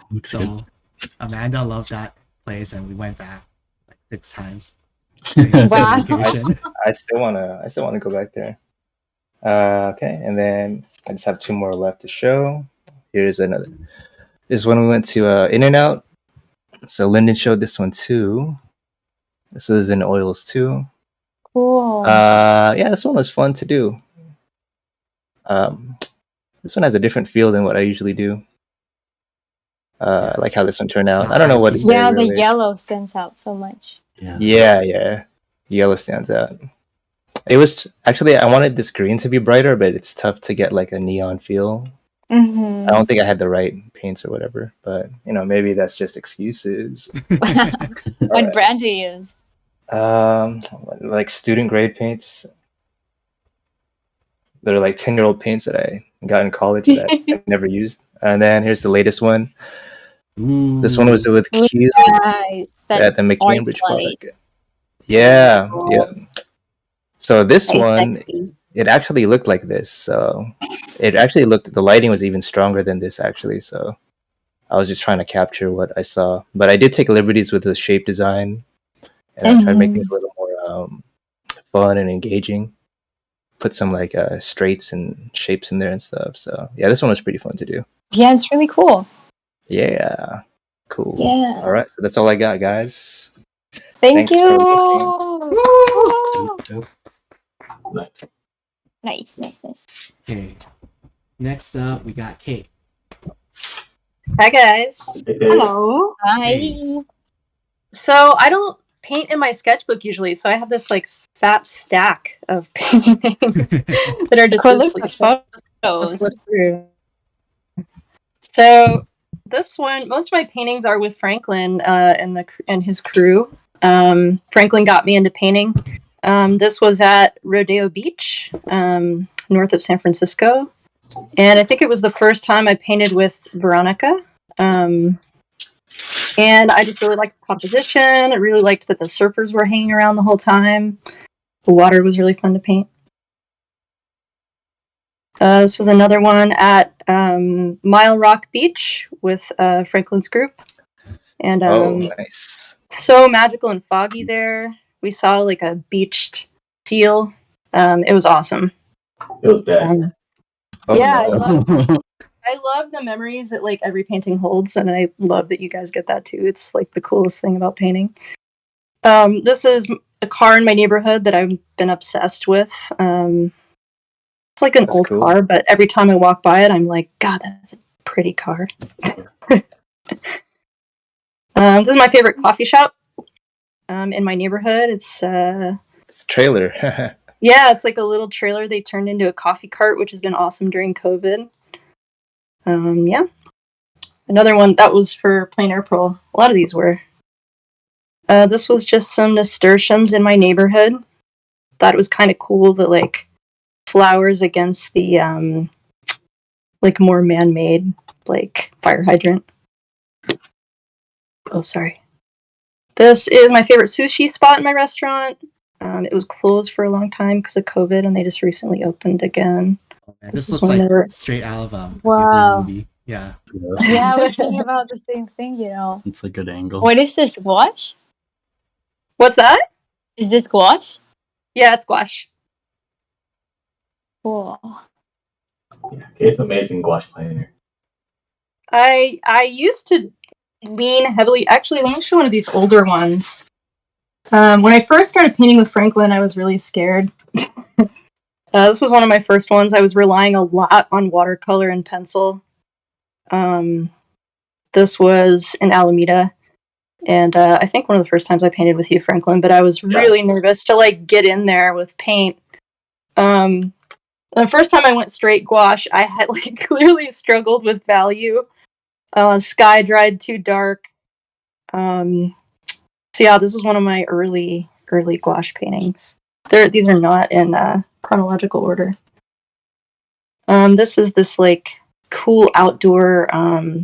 Looks good. So Amanda loved that place, and we went back like 6 times. Wow. I still wanna go back there. Okay, and then I just have 2 more left to show. Here's another. This is when we went to In-N-Out. So Lyndon showed this one too. This was in oils too. Cool. Yeah, this one was fun to do. This one has a different feel than what I usually do. I like how this one turned out. I don't know what it's Yeah, the really. yellow stands out so much. Yeah. Yellow stands out. It was actually I wanted this green to be brighter, but it's tough to get like a neon feel. Mm-hmm. I don't think I had the right paints or whatever, but maybe that's just excuses. What brand do you use? Like student grade paints. They're like 10-year-old paints that I got in college that I never used. And then here's the latest one. Ooh. This one was with Q Nice. at the McCambridge orange light. Park. Yeah. So this Very one, sexy. it actually looked like this. So it actually looked, the lighting was even stronger than this actually. So I was just trying to capture what I saw, but I did take liberties with the shape design, and I tried to make things a little more fun and engaging. Put some like straights and shapes in there and stuff. So yeah, this one was pretty fun to do. Yeah, it's really cool. Yeah, cool. Yeah. All right, so that's all I got, guys. Thank Thanks for listening. you. Dope. Nice, nice, nice. Okay. Next up, we got Kate. Hi guys. Hello. Hi. Hey. So I don't paint in my sketchbook usually, so I have this like fat stack of paintings that are just Cool, this, look like, at to photos. flip through. So this one, most of my paintings are with Franklin and his crew. Franklin got me into painting. This was at Rodeo Beach, north of San Francisco, and I think it was the first time I painted with Veronica. And I just really liked the composition. I really liked that the surfers were hanging around the whole time. The water was really fun to paint. This was another one at Mile Rock Beach with Franklin's group. And Oh, nice. so magical and foggy there. We saw like a beached seal. It was awesome. It was dead. Oh, yeah, no. I love the memories that like every painting holds, and I love that you guys get that too. It's like the coolest thing about painting. This is a car in my neighborhood that I've been obsessed with. It's like an That's old cool. car, but every time I walk by it, I'm like, God, that's a pretty car. This is my favorite coffee shop in my neighborhood. It's It's a trailer. yeah, it's like a little trailer they turned into a coffee cart, which has been awesome during COVID. Yeah. Another one that was for plein April. A lot of these were. This was just some nasturtiums in my neighborhood. Thought it was kind of cool that like flowers against the like more man-made like fire hydrant. Oh, sorry. This is my favorite sushi spot in my restaurant. It was closed for a long time because of COVID, and they just recently opened again. Oh, man, This this is looks when like they were- straight out of a Wow. movie. Yeah. Yeah, I was thinking about the same thing, you know. It's a good angle. What is this, gouache? What's that? Is this gouache? Yeah, it's gouache. Cool. Yeah, Kate's amazing gouache planer. I used to lean heavily. Actually, let me show one of these older ones. When I first started painting with Franklin, I was really scared. This was one of my first ones. I was relying a lot on watercolor and pencil. This was in Alameda, and I think one of the first times I painted with you, Franklin. But I was really nervous to like get in there with paint. The first time I went straight gouache, I had like clearly struggled with value. Sky dried too dark. So yeah, this is one of my early gouache paintings. These are not in chronological order. This is this like cool outdoor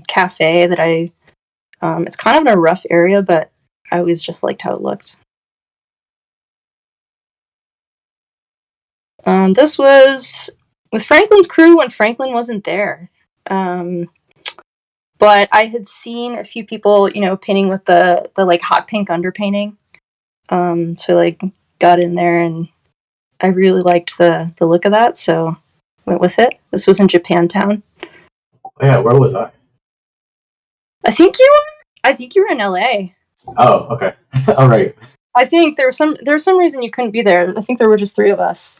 cafe that I. It's kind of in a rough area, but I always just liked how it looked. This was with Franklin's crew when Franklin wasn't there. But I had seen a few people, you know, painting with the like hot pink underpainting. So like got in there and I really liked the look of that, so went with it. This was in Japantown. Oh, yeah, where was I? I think you were in LA. Oh, okay. All right. I think there's some reason you couldn't be there. I think there were just 3 of us.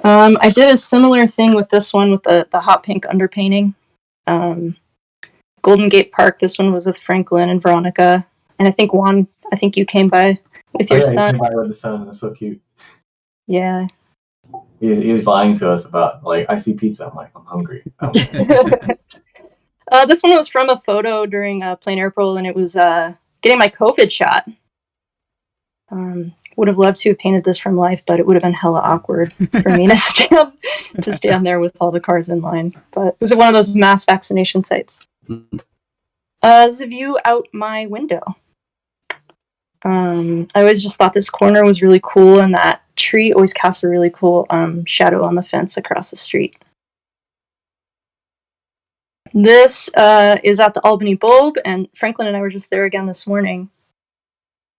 I did a similar thing with this one with the hot pink underpainting. Golden Gate Park. This one was with Franklin and Veronica, and I think Juan. I think you came by with your He son. came by with the sun. It was so cute. Yeah. He was lying to us about like, I see pizza. I'm like, I'm hungry. This one was from a photo during plein April, and it was getting my COVID shot. Would have loved to have painted this from life, but it would have been hella awkward for me to stand there with all the cars in line. But it was one of those mass vaccination sites. There's a view out my window. I always just thought this corner was really cool, and that tree always casts a really cool shadow on the fence across the street. This is at the Albany Bulb, and Franklin and I were just there again this morning.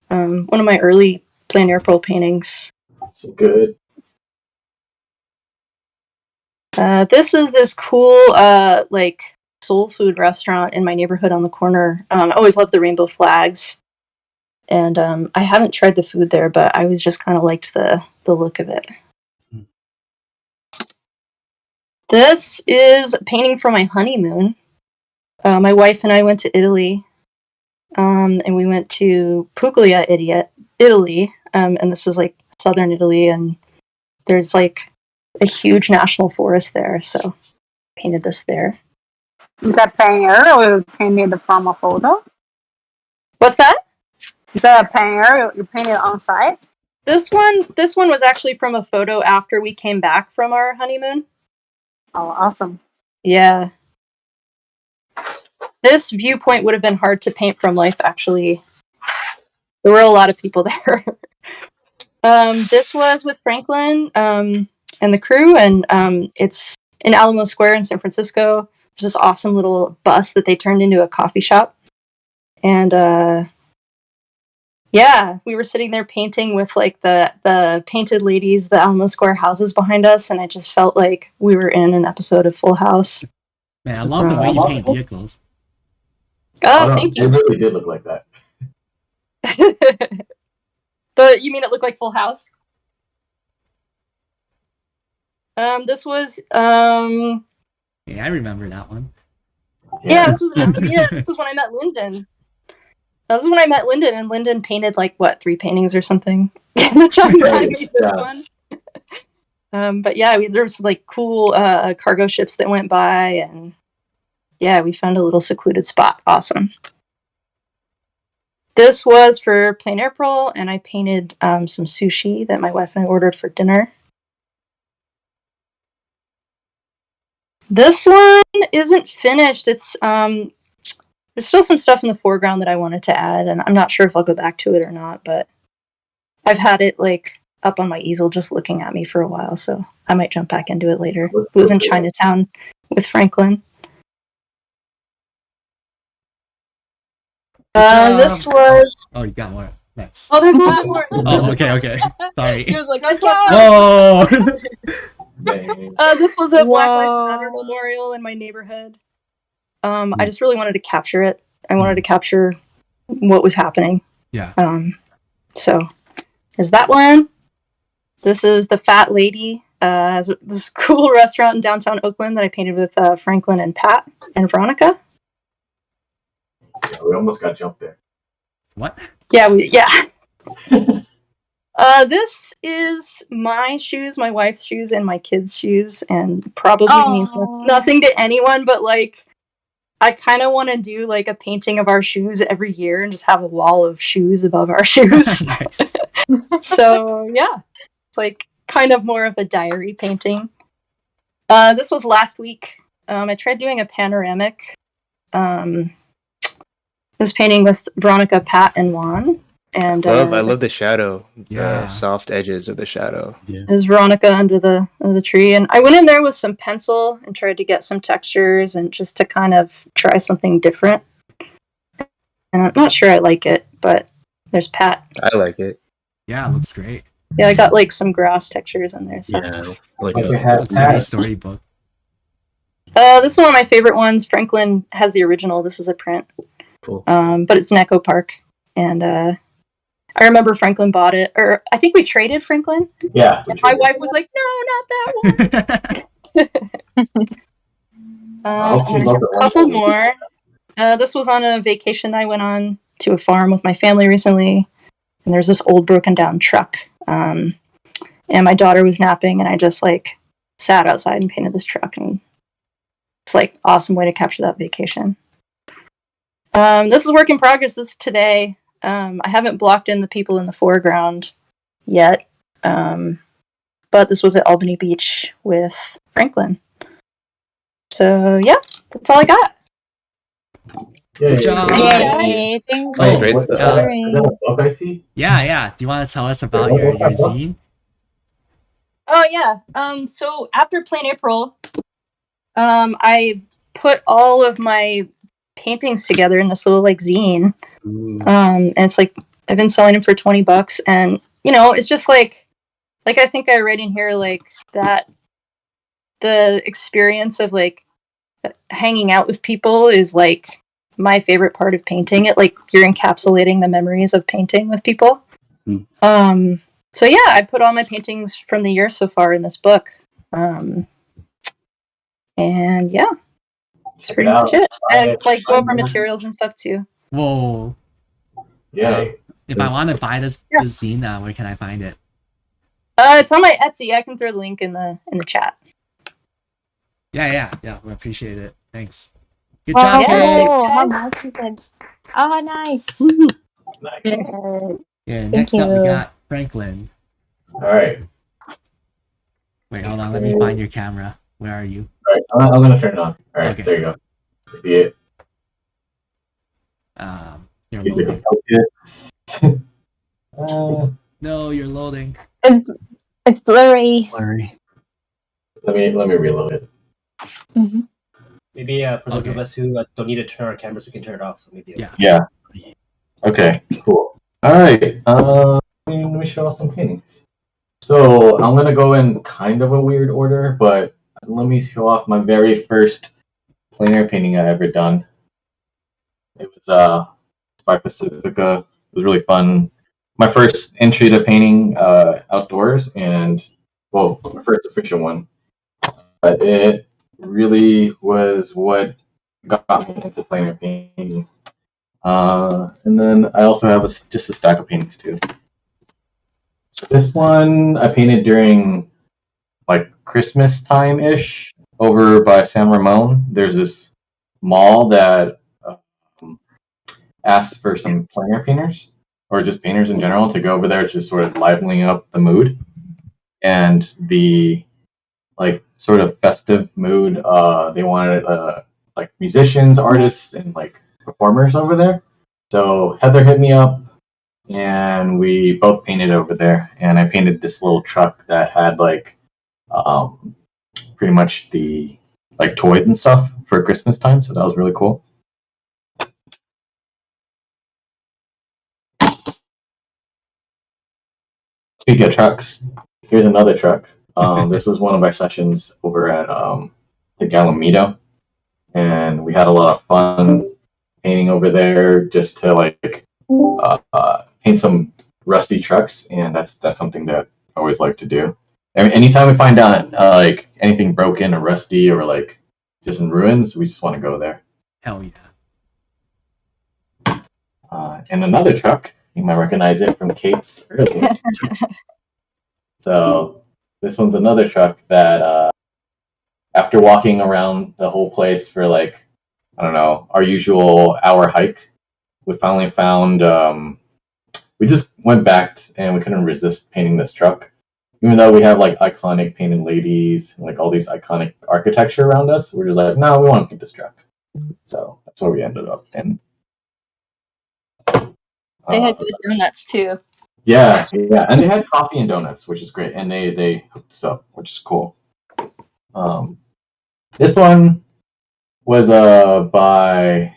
One of my early plein air pearl paintings. That's good. This is this cool like soul food restaurant in my neighborhood on the corner. I always loved the rainbow flags, and I haven't tried the food there, but I was just kind of liked the look of it. This is a painting from my honeymoon. My wife and I went to Italy, and we went to Puglia, Italy, and this is like southern Italy, and there's like a huge national forest there, so I painted this there. Is that plein air or you painted from a photo? What's that? Is that a plein air you painted on site? This one was actually from a photo after we came back from our honeymoon. Oh, awesome. Yeah. This viewpoint would have been hard to paint from life, actually. There were a lot of people there. This was with Franklin and the crew, and it's in Alamo Square in San Francisco. There's this awesome little bus that they turned into a coffee shop. And yeah, we were sitting there painting with like the painted ladies, the Alamo Square houses behind us, and I just felt like we were in an episode of Full House. Man, I love the way you paint vehicles. Oh, thank you. It really did look like that. But you mean it looked like Full House? This was Yeah, I remember that one. yeah, this was when I met Lyndon. This is when I met Lyndon, and Lyndon painted like 3 paintings or something. The time that I made this one. But yeah, there was like cool cargo ships that went by, and yeah, we found a little secluded spot. Awesome. This was for plein air pearl, and I painted some sushi that my wife and I ordered for dinner. This one isn't finished. It's there's still some stuff in the foreground that I wanted to add, and I'm not sure if I'll go back to it or not, but I've had it like up on my easel just looking at me for a while, so I might jump back into it later. It was in Chinatown with Franklin. This was... Oh, you got more. Nice. Oh, there's a lot more. Oh, okay. Sorry. He was like, nice job! Whoa! This was a Black Lives Matter memorial in my neighborhood. I just really wanted to capture it. I wanted to capture what was happening. Yeah. So, there's that one. This is the Fat Lady. This cool restaurant in downtown Oakland that I painted with Franklin and Pat and Veronica. Yeah, we almost got jumped there. What? Yeah. This is my shoes, my wife's shoes, and my kids' shoes, and probably means nothing to anyone, but like, I kind of want to do like a painting of our shoes every year and just have a wall of shoes above our shoes. Nice. So yeah, it's like kind of more of a diary painting. This was last week. I tried doing a panoramic. This painting with Veronica, Pat, and Juan. And I love the shadow. Yeah. The soft edges of the shadow. There's Veronica under the tree, and I went in there with some pencil and tried to get some textures and just to kind of try something different. And I'm not sure I like it, but there's Pat. I like it. Yeah, it looks great. Yeah, I got like some grass textures in there. So. Yeah, like Looks that. very storybook. This is one of my favorite ones. Franklin has the original. This is a print. Cool. But it's in Echo Park, and I remember Franklin bought it, or I think we traded Franklin. Yeah. And my wife was like, "No, not that one." A couple more. This was on a vacation I went on to a farm with my family recently, and there's this old broken down truck. And my daughter was napping, and I just like sat outside and painted this truck, and it's like awesome way to capture that vacation. This is work in progress. This is today. I haven't blocked in the people in the foreground yet, but this was at Albany Beach with Franklin. So yeah, that's all I got. Good job. Yay, thank Oh, you. Is that a book I see? Yeah. Do you want to tell us about your zine? Oh yeah. So after Plain April, I put all of my paintings together in this little like zine. And it's like I've been selling them for $20, and it's just like I think I read in here like that the experience of like hanging out with people is like my favorite part of painting. It like you're encapsulating the memories of painting with people. So yeah, I put all my paintings from the year so far in this book. And yeah, that's pretty much it. And like go over materials and stuff too. Whoa. Yeah. If I want to buy this zine, where can I find it? It's on my Etsy. I can throw the link in the chat. Yeah. We appreciate it. Thanks. Good Wow, job, Kate. oh, how nice is it? Oh, nice. Nice. Yeah, next up we got Franklin. All right. Wait, hold on. Let me find your camera. Where are you? All right. I'm gonna turn it on. All right. Okay. There you go. See it. You're Use it loading. to focus. No, you're loading. It's blurry. Let me reload it. Mm-hmm. Maybe for those of us who don't need to turn our cameras, we can turn it off. So maybe. Yeah. Okay. Cool. All right. Let me show off some paintings. So I'm gonna go in kind of a weird order, but let me show off my very first plein air painting I ever done. It was by Pacifica. It was really fun. My first entry to painting outdoors, and well, my first official one. But it really was what got me into plein air painting. And then I also have just a stack of paintings too. So this one I painted during like Christmas time ish over by San Ramon. There's this mall that asks for some plein air painters or just painters in general to go over there to sort of livening up the mood and the like sort of festive mood. They wanted like musicians, artists, and like performers over there. So Heather hit me up and we both painted over there. And I painted this little truck that had like pretty much the like toys and stuff for Christmas time. So that was really cool. Speaking of trucks, here's another truck. This was one of our sessions over at the Galamito, and we had a lot of fun painting over there just to like paint some rusty trucks, and that's something that I always like to do. Anytime we find out like anything broken or rusty or like just in ruins, we just want to go there. Hell yeah. And another truck, you might recognize it from Kate's earlier. So this one's another truck that after walking around the whole place for like, I don't know, our usual hour hike, we finally found, we just went back and we couldn't resist painting this truck. Even though we have like iconic painted ladies, like all these iconic architecture around us, we're just like, no, we want to paint this truck. So that's where we ended up in. They had good donuts too. Yeah, and they had coffee and donuts, which is great, and they hooked us up, which is cool. This one was by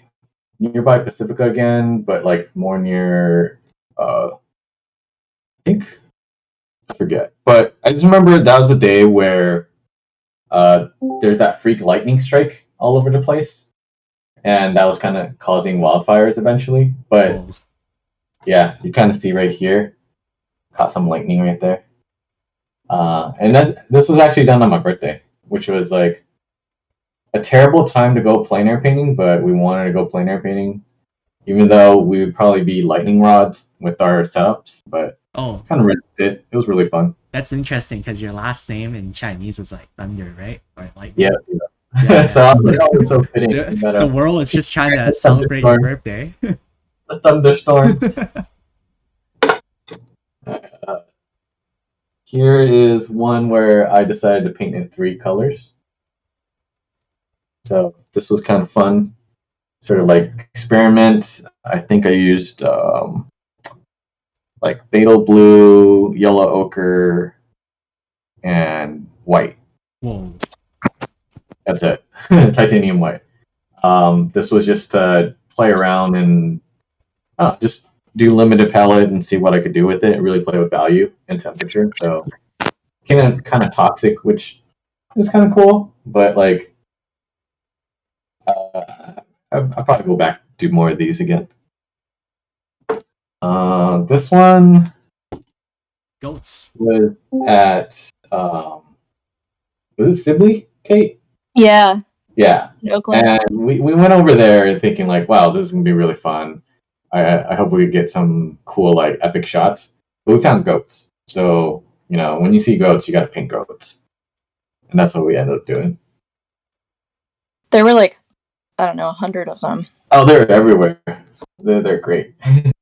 nearby Pacifica again, but like more near I think I forget, but I just remember that was the day where there's that freak lightning strike all over the place, and that was kind of causing wildfires eventually. But yeah, you kind of see right here. Caught some lightning right there. And this was actually done on my birthday, which was like a terrible time to go plein air painting, but we wanted to go plein air painting, even though we would probably be lightning rods with our setups, but kind of risked it. It was really fun. That's interesting because your last name in Chinese is like thunder, right? Or lightning. Yeah. So it's so fitting. The world is just trying to celebrate your birthday. A thunderstorm. Here is one where I decided to paint in 3 colors. So this was kind of fun. Sort of like experiment. I think I used like fatal blue, yellow ochre, and white. Whoa. That's it. Titanium white. This was just to play around and just do limited palette and see what I could do with it. Really play with value and temperature. So kind of toxic, which is kind of cool. But like, I'll probably go back do more of these again. This one Goats. was at was it Sibley, Kate? Yeah, Yeah. in Oakland. And we went over there thinking like, wow, this is gonna be really fun. I hope we get some cool like epic shots. But we found goats. So, when you see goats, you gotta paint goats. And that's what we ended up doing. There were like, I don't know, 100 of them. Oh, they're everywhere. They're great. This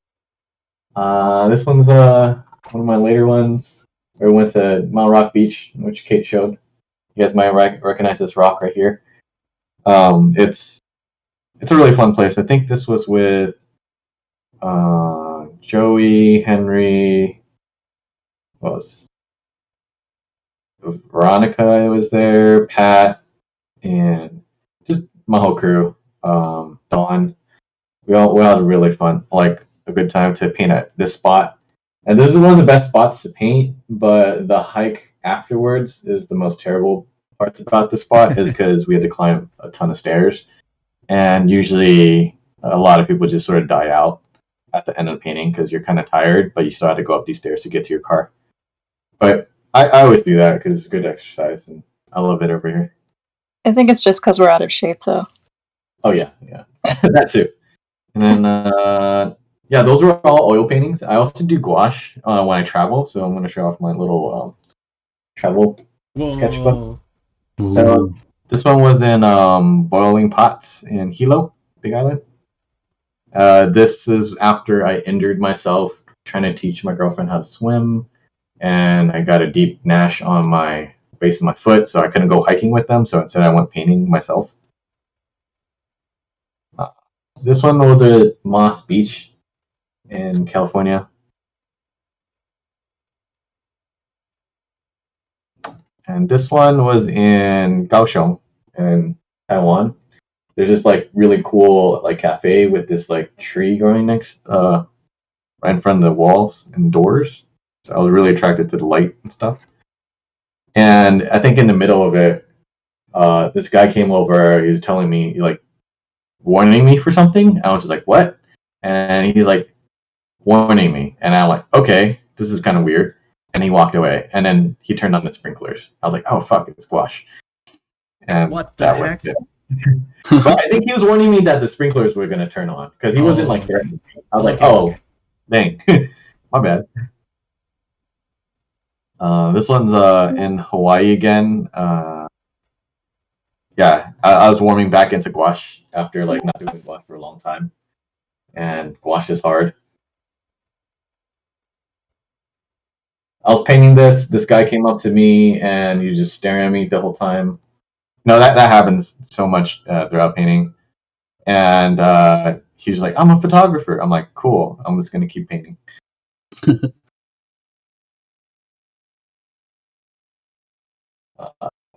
one's one of my later ones. We went to Mount Rock Beach, which Kate showed. You guys might recognize this rock right here. It's a really fun place. I think this was with Joey, Henry, Veronica was there, Pat, and just my whole crew. Dawn. We all had a really fun, like a good time to paint at this spot. And this is one of the best spots to paint, but the hike afterwards is the most terrible parts about the spot is because we had to climb a ton of stairs. And usually a lot of people just sort of die out at the end of the painting because you're kind of tired, but you still had to go up these stairs to get to your car. But I always do that because it's good exercise and I love it over here. I think it's just because we're out of shape, though. Oh, yeah. That too. And then, yeah, those were all oil paintings. I also do gouache when I travel, so I'm going to show off my little travel sketchbook. So this one was in Boiling Pots in Hilo, Big Island. This is after I injured myself trying to teach my girlfriend how to swim, and I got a deep gash on my base of my foot, so I couldn't go hiking with them, so instead I went painting myself. This one was at Moss Beach in California. And this one was in Kaohsiung in Taiwan. There's this like really cool like cafe with this like tree growing next right in front of the walls and doors. So I was really attracted to the light and stuff. And I think in the middle of it, this guy came over, he was telling me like warning me for something. I was just like, what? And he's like warning me. And I'm like, okay, this is kind of weird. And he walked away. And then he turned on the sprinklers. I was like, oh, fuck, it's gouache. And what the heck? But I think he was warning me that the sprinklers were going to turn on. Because he wasn't like threatening me. I was like, oh, dang. My bad. This one's in Hawaii again. Yeah, I was warming back into gouache after like not doing gouache for a long time, and gouache is hard. I was painting this. This guy came up to me and he was just staring at me the whole time. No, that happens so much throughout painting, and he was like, "I'm a photographer." I'm like, "Cool. I'm just gonna keep painting."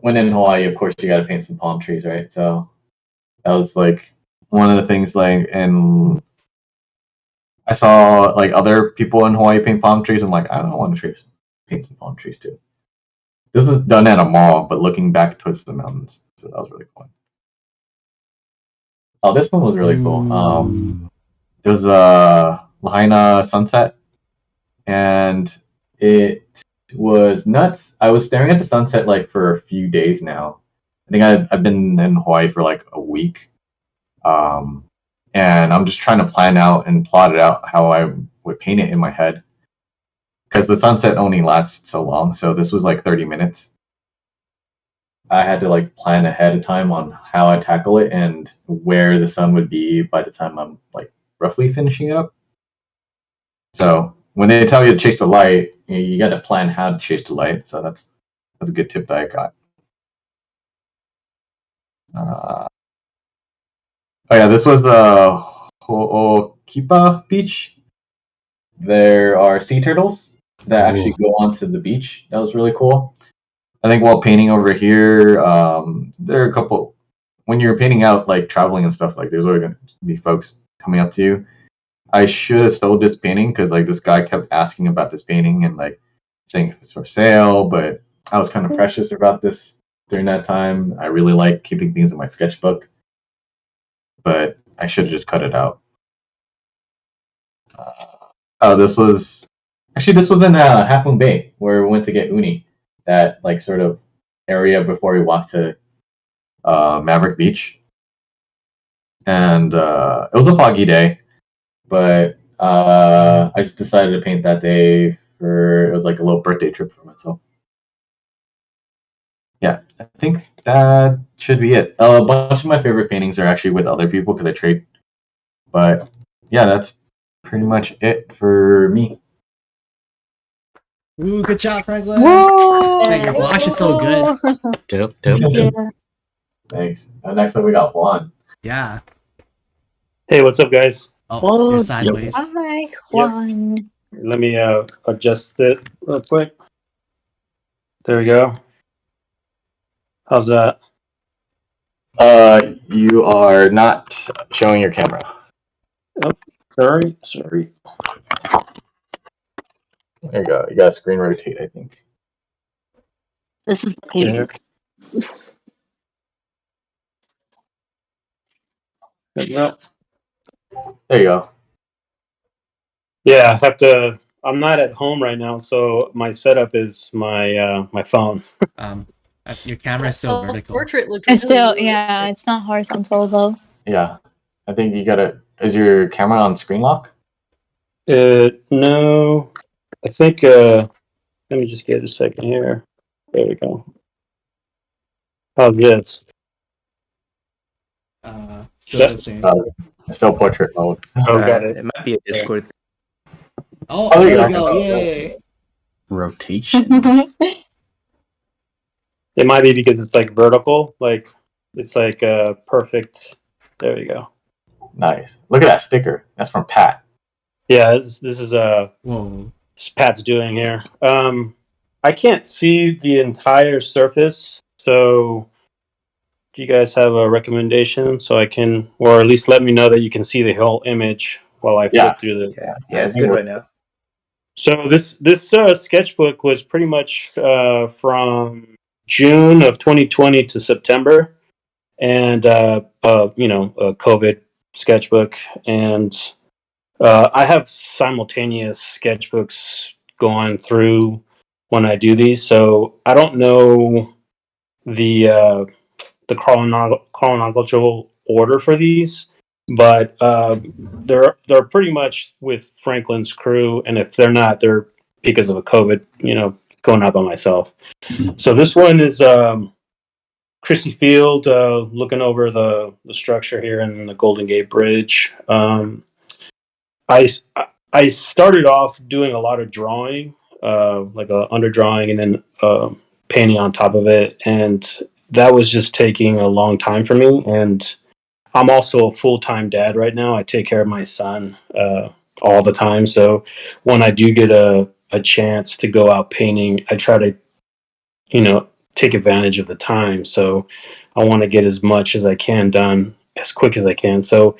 When in Hawaii, of course, you got to paint some palm trees, right? So that was like one of the things. Like, and I saw like other people in Hawaii paint palm trees. I'm like, I don't want to paint some palm trees too. This is done at a mall, but looking back towards the mountains. So that was really cool. Oh, this one was really cool. There was a Lahaina sunset, and it was nuts. I was staring at the sunset like for a few days now. I think I've been in Hawaii for like a week, and I'm just trying to plan out and plot it out how I would paint it in my head, because the sunset only lasts so long. So this was like 30 minutes. I had to like plan ahead of time on how I tackle it and where the sun would be by the time I'm like roughly finishing it up. So when they tell you to chase the light, you got to plan how to chase the light. So that's a good tip that I got. Oh yeah, this was the Ho'okipa beach. There are sea turtles that actually go onto the beach. That was really cool. I think while painting over here, there are a couple. When you're painting out, like traveling and stuff, like there's always gonna be folks coming up to you. I should have sold this painting because like this guy kept asking about this painting and like saying if it's for sale, but I was kind of precious about this during that time. I really like keeping things in my sketchbook, but I should have just cut it out. Oh, this was in Half Moon Bay where we went to get uni. That like sort of area before we walked to Maverick Beach, and it was a foggy day, but I just decided to paint that day it was like a little birthday trip for myself. Yeah, I think that should be it. A bunch of my favorite paintings are actually with other people because I trade. But yeah, that's pretty much it for me. Ooh, good job, Franklin. Whoa! Man, your wash is so good. Dope. Yeah. Thanks. Next up, we got Juan. Yeah. Hey, what's up, guys? Oh, you're sideways. Hi, Juan. Let me adjust it real quick. There we go. How's that? You are not showing your camera. Oh, sorry. There you go. You got screen rotate, I think. This is the painting. There you go. There you go. Yeah, I have to. I'm not at home right now, so my setup is my my phone. Your camera is still vertical. Portrait looks It's still, yeah, it's not horizontal though. Yeah, I think you gotta. Is your camera on screen lock? No, I think. Let me just get a second here. There we go. Oh yes. Still the same. Still portrait mode. Oh, got it. It might be a Discord. Oh, there there you we go. go. Yay. Rotation. It might be because it's like vertical, like it's like perfect. There we go. Nice. Look at that sticker. That's from Pat. Yeah, this is Whoa. Pat's doing here. I can't see the entire surface, so do you guys have a recommendation so I can, or at least let me know that you can see the whole image while I flip through the. Yeah, it's good right now. So this sketchbook was pretty much from June of 2020 to September, and a COVID sketchbook, and I have simultaneous sketchbooks going through when I do these, so I don't know the chronological order for these, but they're pretty much with Franklin's crew, and if they're not, they're because of a COVID, going out by myself. So this one is Chrissy Field looking over the structure here in the Golden Gate Bridge. I started off doing a lot of drawing, like a underdrawing, and then painting on top of it, and that was just taking a long time for me. And I'm also a full-time dad right now. I take care of my son all the time. So when I do get a chance to go out painting, I try to, take advantage of the time. So I want to get as much as I can done as quick as I can. So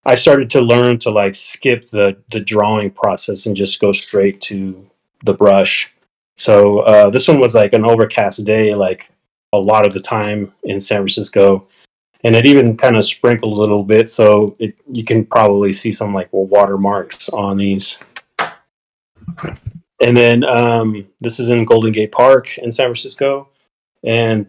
I started to learn to like skip the drawing process and just go straight to the brush. So this one was like an overcast day, like a lot of the time in San Francisco, and it even kind of sprinkled a little bit. So you can probably see some like watermarks on these. And then this is in Golden Gate Park in San Francisco, and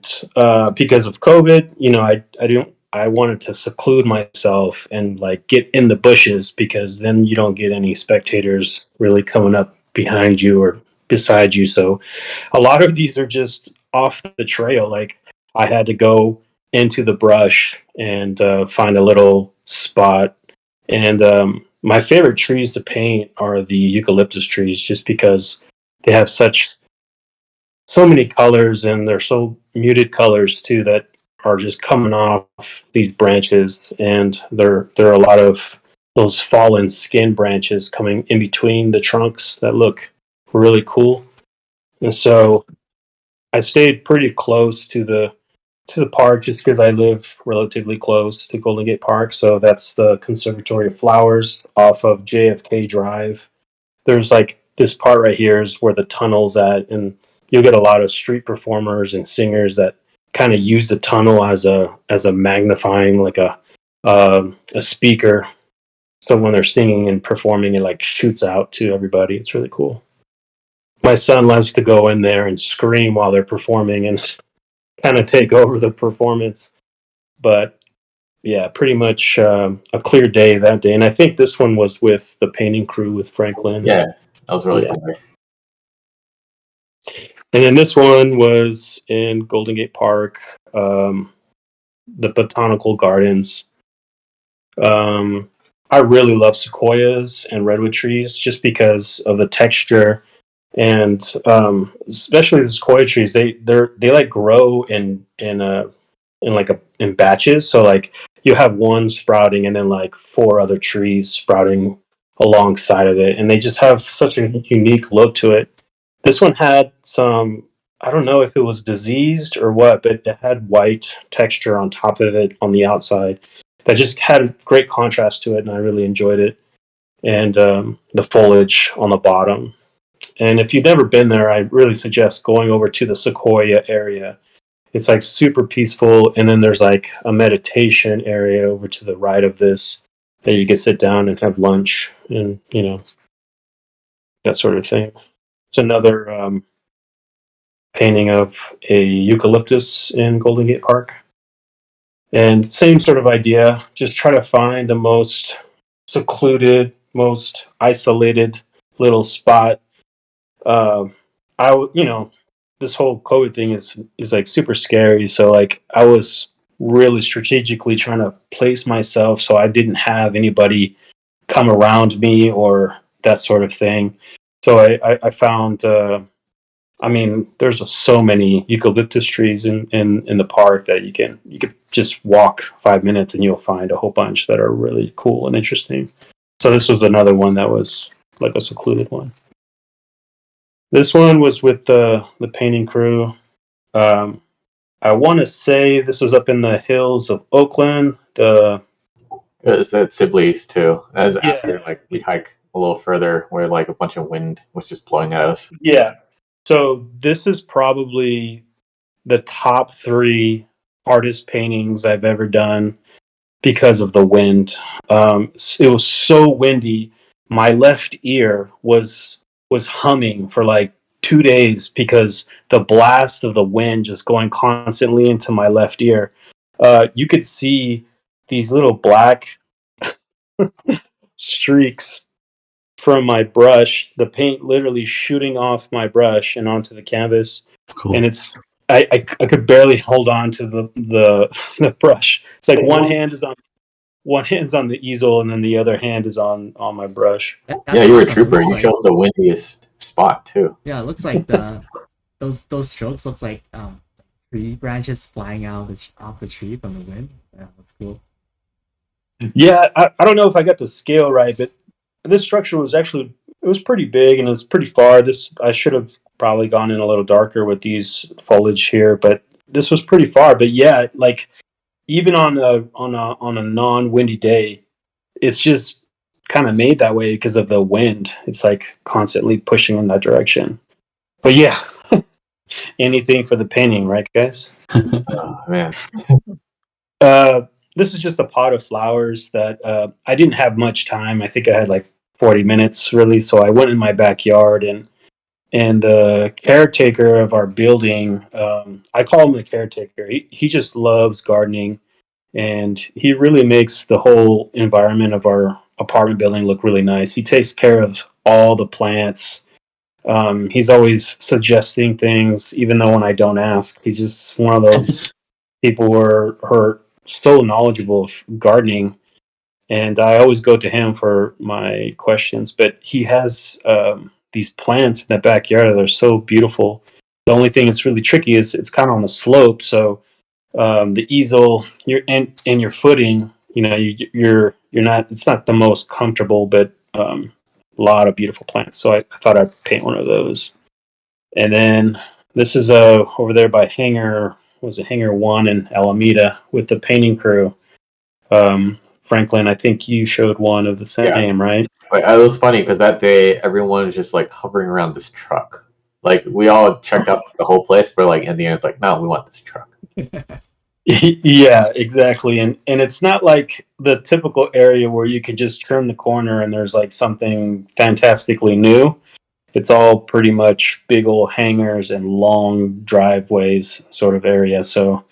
because of COVID, I wanted to seclude myself and like get in the bushes because then you don't get any spectators really coming up behind you or beside you. So a lot of these are just off the trail. Like I had to go into the brush and find a little spot. And my favorite trees to paint are the eucalyptus trees just because they have so many colors, and they're so muted colors too that are just coming off these branches, and there are a lot of those fallen skin branches coming in between the trunks that look really cool. And so I stayed pretty close to the park just because I live relatively close to Golden Gate Park. So that's the Conservatory of Flowers off of JFK Drive. There's like this part right here is where the tunnel's at, and you'll get a lot of street performers and singers that kind of use the tunnel as a magnifying, like a speaker. So when they're singing and performing, it like shoots out to everybody. It's really cool. My son loves to go in there and scream while they're performing and kind of take over the performance. But yeah, pretty much a clear day that day. And I think this one was with the painting crew with Franklin. Yeah, that was really Yeah. fun. And then this one was in Golden Gate Park, the botanical gardens. I really love sequoias and redwood trees just because of the texture, and especially the sequoia trees. They like grow in batches. So like you have one sprouting and then like four other trees sprouting alongside of it, and they just have such a unique look to it. This one had some, I don't know if it was diseased or what, but it had white texture on top of it on the outside that just had great contrast to it, and I really enjoyed it. And the foliage on the bottom. And if you've never been there, I really suggest going over to the Sequoia area. It's like super peaceful, and then there's like a meditation area over to the right of this that you can sit down and have lunch and that sort of thing. It's another painting of a eucalyptus in Golden Gate Park. And same sort of idea, just try to find the most secluded, most isolated little spot. This whole COVID thing is like super scary. So like I was really strategically trying to place myself so I didn't have anybody come around me or that sort of thing. So I found there's so many eucalyptus trees in the park that you could just walk 5 minutes and you'll find a whole bunch that are really cool and interesting. So this was another one that was like a secluded one. This one was with the painting crew. I want to say this was up in the hills of Oakland. It's at Sibley's too. As Yeah. after like we hike a little further where like a bunch of wind was just blowing at us. Yeah. So this is probably the top 3 artist paintings I've ever done because of the wind. It was so windy. My left ear was humming for like 2 days because the blast of the wind just going constantly into my left ear. You could see these little black streaks from my brush, the paint literally shooting off my brush and onto the canvas. Cool. And I could barely hold on to the brush. It's like one hand's on the easel and then the other hand is on my brush. That's Yeah, you were a awesome. It trooper. looks You like- chose the windiest spot too. Yeah, it looks like those strokes looks like tree branches flying out off the tree from the wind. Yeah, that's cool. Yeah, I don't know if I got the scale right, but this structure was actually, it was pretty big and it was pretty far. I should have probably gone in a little darker with these foliage here, but this was pretty far. But yeah, like even on a non-windy day, it's just kind of made that way because of the wind. It's like constantly pushing in that direction. But yeah, anything for the painting, right, guys? Oh man. This is just a pot of flowers that I didn't have much time. I think I had like 40 minutes really, so I went in my backyard and the caretaker of our building, I call him the caretaker. He just loves gardening, and he really makes the whole environment of our apartment building look really nice. He takes care of all the plants. He's always suggesting things, even though when I don't ask. He's just one of those people who are so knowledgeable of gardening, and I always go to him for my questions. But he has these plants in the backyard that are so beautiful. The only thing that's really tricky is it's kind of on a slope, so the easel and your footing, you're not. It's not the most comfortable, but a lot of beautiful plants. So I thought I'd paint one of those. And then This is over there by Hangar. Was it Hangar 1 in Alameda with the painting crew? Franklin, I think you showed one of the same, right? But it was funny because that day everyone was just like hovering around this truck. Like we all checked out the whole place, but like in the end, it's like, no, we want this truck. Yeah, exactly. And it's not like the typical area where you can just turn the corner and there's like something fantastically new. It's all pretty much big old hangars and long driveways sort of area. So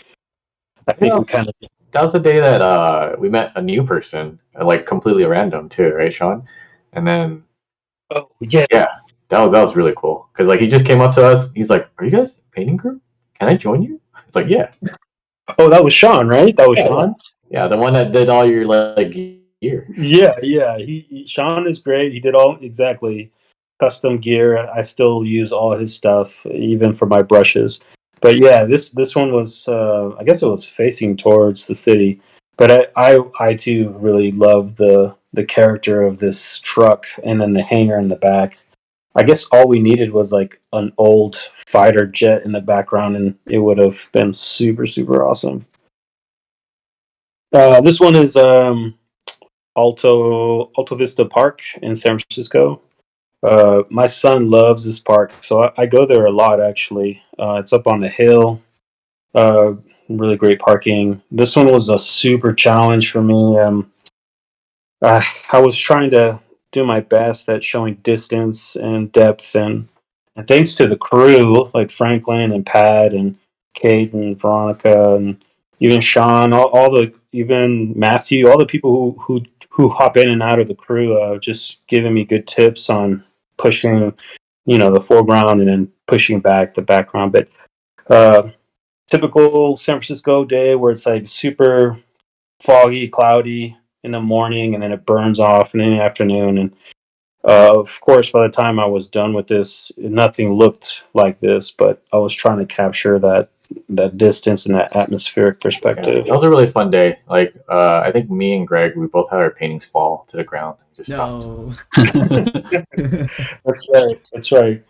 I think we kind of. That was the day that we met a new person, like completely random too, right, Sean? And then Oh yeah, that was really cool because like he just came up to us. He's like, "Are you guys painting crew? Can I join you?" It's like, "Yeah." Oh, that was Sean, right? That was Sean. Yeah, the one that did all your like gear. Yeah. Sean is great. He did all exactly custom gear. I still use all his stuff, even for my brushes. But yeah, this one was I guess it was facing towards the city. But I too really love the character of this truck and then the hangar in the back. I guess all we needed was like an old fighter jet in the background, and it would have been super awesome. This one is Alto Vista Park in San Francisco. My son loves this park, so I go there a lot actually. It's up on the hill. Uh, really great parking. This one was a super challenge for me. I was trying to do my best at showing distance and depth, and thanks to the crew like Franklin and Pat and Kate and Veronica and even Sean, all the even Matthew, all the people who hop in and out of the crew, just giving me good tips on pushing, the foreground and then pushing back the background. But typical San Francisco day where it's like super foggy, cloudy in the morning, and then it burns off in the afternoon. And of course, by the time I was done with this, nothing looked like this. But I was trying to capture that distance and that atmospheric perspective. That was a really fun day. Like I think me and Greg, we both had our paintings fall to the ground. Just No. That's right.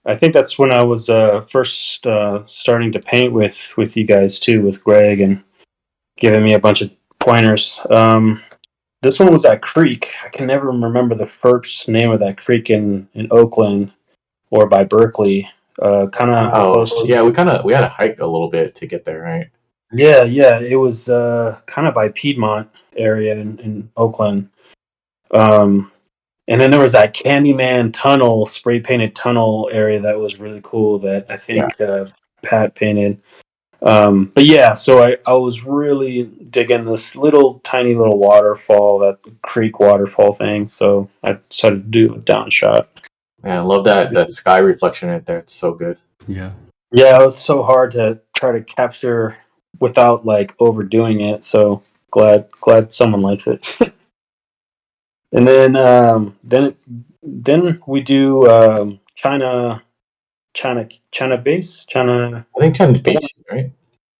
I think that's when I was first starting to paint with you guys too, with Greg and giving me a bunch of pointers. This one was at Creek. I can never remember the first name of that creek in Oakland or by Berkeley. Kind of close to. Yeah, we had to hike a little bit to get there, right? Yeah. It was kind of by Piedmont area in Oakland. And then there was that Candyman tunnel, spray painted tunnel area that was really cool that I think Pat painted. But yeah, so I was really digging this tiny little waterfall, that creek waterfall thing. So I decided to do a down shot. Man, I love that sky reflection right there. It's so good. Yeah. Yeah, it was so hard to try to capture without like overdoing it. So glad someone likes it. And then we do China base. I think China Beach, right?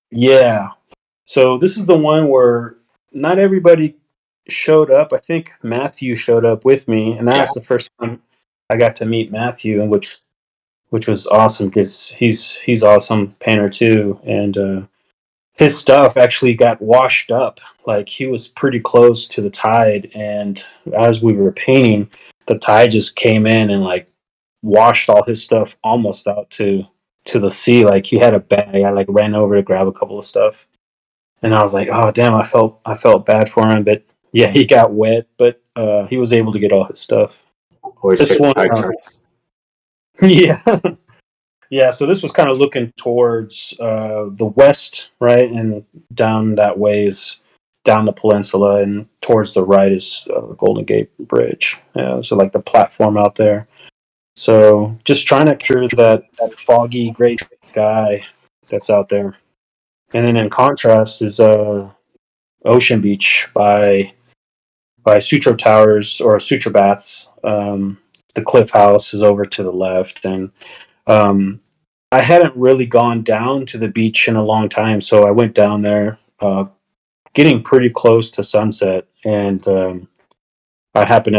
Yeah. So this is the one where not everybody showed up. I think Matthew showed up with me, and that's the first time I got to meet Matthew, and which was awesome because he's awesome painter too, and his stuff actually got washed up. Like he was pretty close to the tide, and as we were painting, the tide just came in and like washed all his stuff almost out to the sea. Like he had a bag. I like ran over to grab a couple of stuff. And I was like, oh damn, I felt bad for him, but yeah, he got wet, but he was able to get all his stuff. This one, yeah, yeah. So this was kind of looking towards the west, right, and down that ways, down the peninsula, and towards the right is Golden Gate Bridge. So like the platform out there. So just trying to capture that foggy gray sky that's out there, and then in contrast is Ocean Beach by Sutro Towers or Sutro Baths. The Cliff House is over to the left, and I hadn't really gone down to the beach in a long time, so I went down there, getting pretty close to sunset, and I happened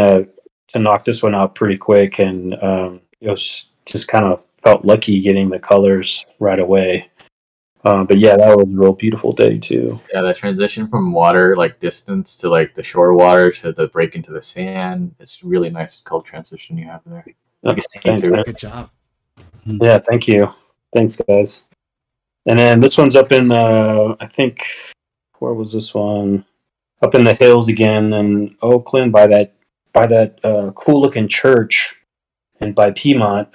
to knock this one out pretty quick, and it was just kind of felt lucky getting the colors right away. But yeah, that was a real beautiful day too. Yeah, the transition from water like distance to like the shore water to the break into the sand. It's really nice color transition you have there. You can see Thanks, through man. it. Good job. Yeah, thank you. Thanks, guys. And then this one's up in I think, where was this one? Up in the hills again in Oakland by that cool looking church and by Piedmont.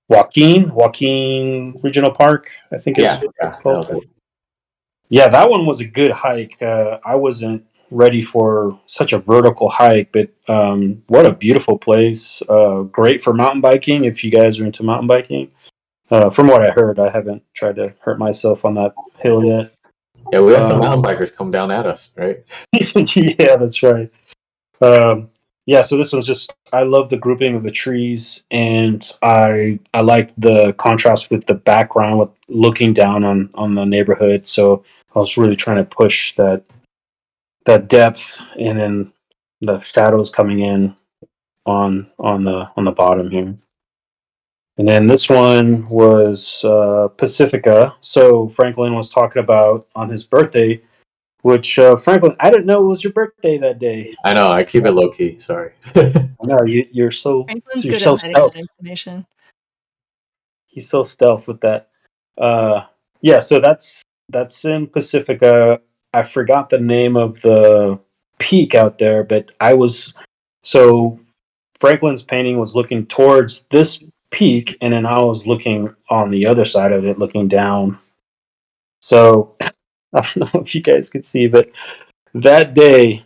Joaquin Regional Park, I think is Yeah, what yeah, it's that called. was it. Yeah, that one was a good hike. I wasn't ready for such a vertical hike, but what a beautiful place. Great for mountain biking if you guys are into mountain biking. From what I heard, I haven't tried to hurt myself on that hill yet. Yeah, we had some mountain bikers come down at us, right? Yeah, that's right. Yeah, so this was just I love the grouping of the trees, and I like the contrast with the background with looking down on the neighborhood. So I was really trying to push that depth, and then the shadows coming in on the bottom here. And then this one was Pacifica. So Franklin was talking about on his birthday, which Franklin, I didn't know it was your birthday that day. I know, I keep it low key, sorry. No, you're so Franklin's you're good so at hiding that stealth. information. He's so stealth with that. Yeah, so that's in Pacifica. I forgot the name of the peak out there, but so Franklin's painting was looking towards this peak, and then I was looking on the other side of it, looking down. So I don't know if you guys could see, but that day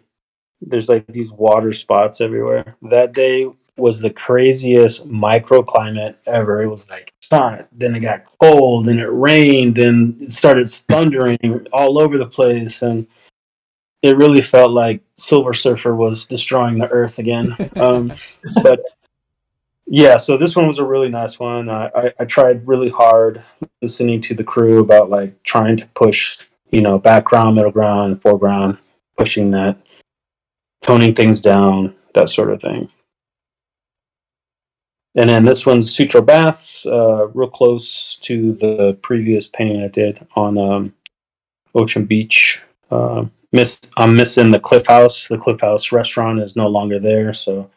there's like these water spots everywhere. That day was the craziest microclimate ever. It was like hot, then it got cold, then it rained, then it started thundering all over the place, and it really felt like Silver Surfer was destroying the earth again. But yeah, so this one was a really nice one. I tried really hard listening to the crew about like trying to push, background, middle ground, and foreground, pushing that, toning things down, that sort of thing. And then this one's Sutro Baths, real close to the previous painting I did on Ocean Beach. I'm missing the Cliff House. The Cliff House restaurant is no longer there, so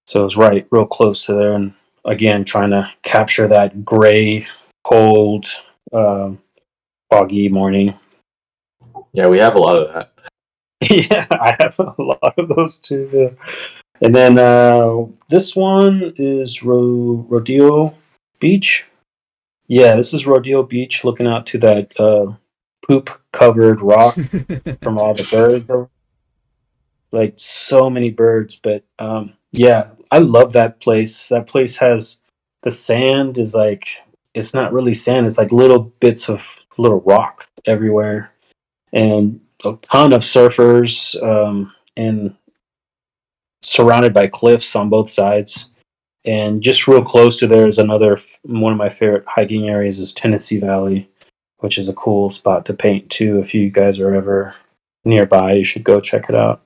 it's right real close to there. And again, trying to capture that gray, cold, foggy morning. Yeah, we have a lot of that. Yeah, I have a lot of those too. Yeah. And then this one is Rodeo Beach. Yeah, this is Rodeo Beach, looking out to that poop-covered rock from all the birds. Like so many birds, but yeah, I love that place. That place has the sand is like it's not really sand. It's like little bits of little rock everywhere, and a ton of surfers, and surrounded by cliffs on both sides. And just real close to there is another one of my favorite hiking areas is Tennessee Valley, which is a cool spot to paint too. If you guys are ever nearby, you should go check it out.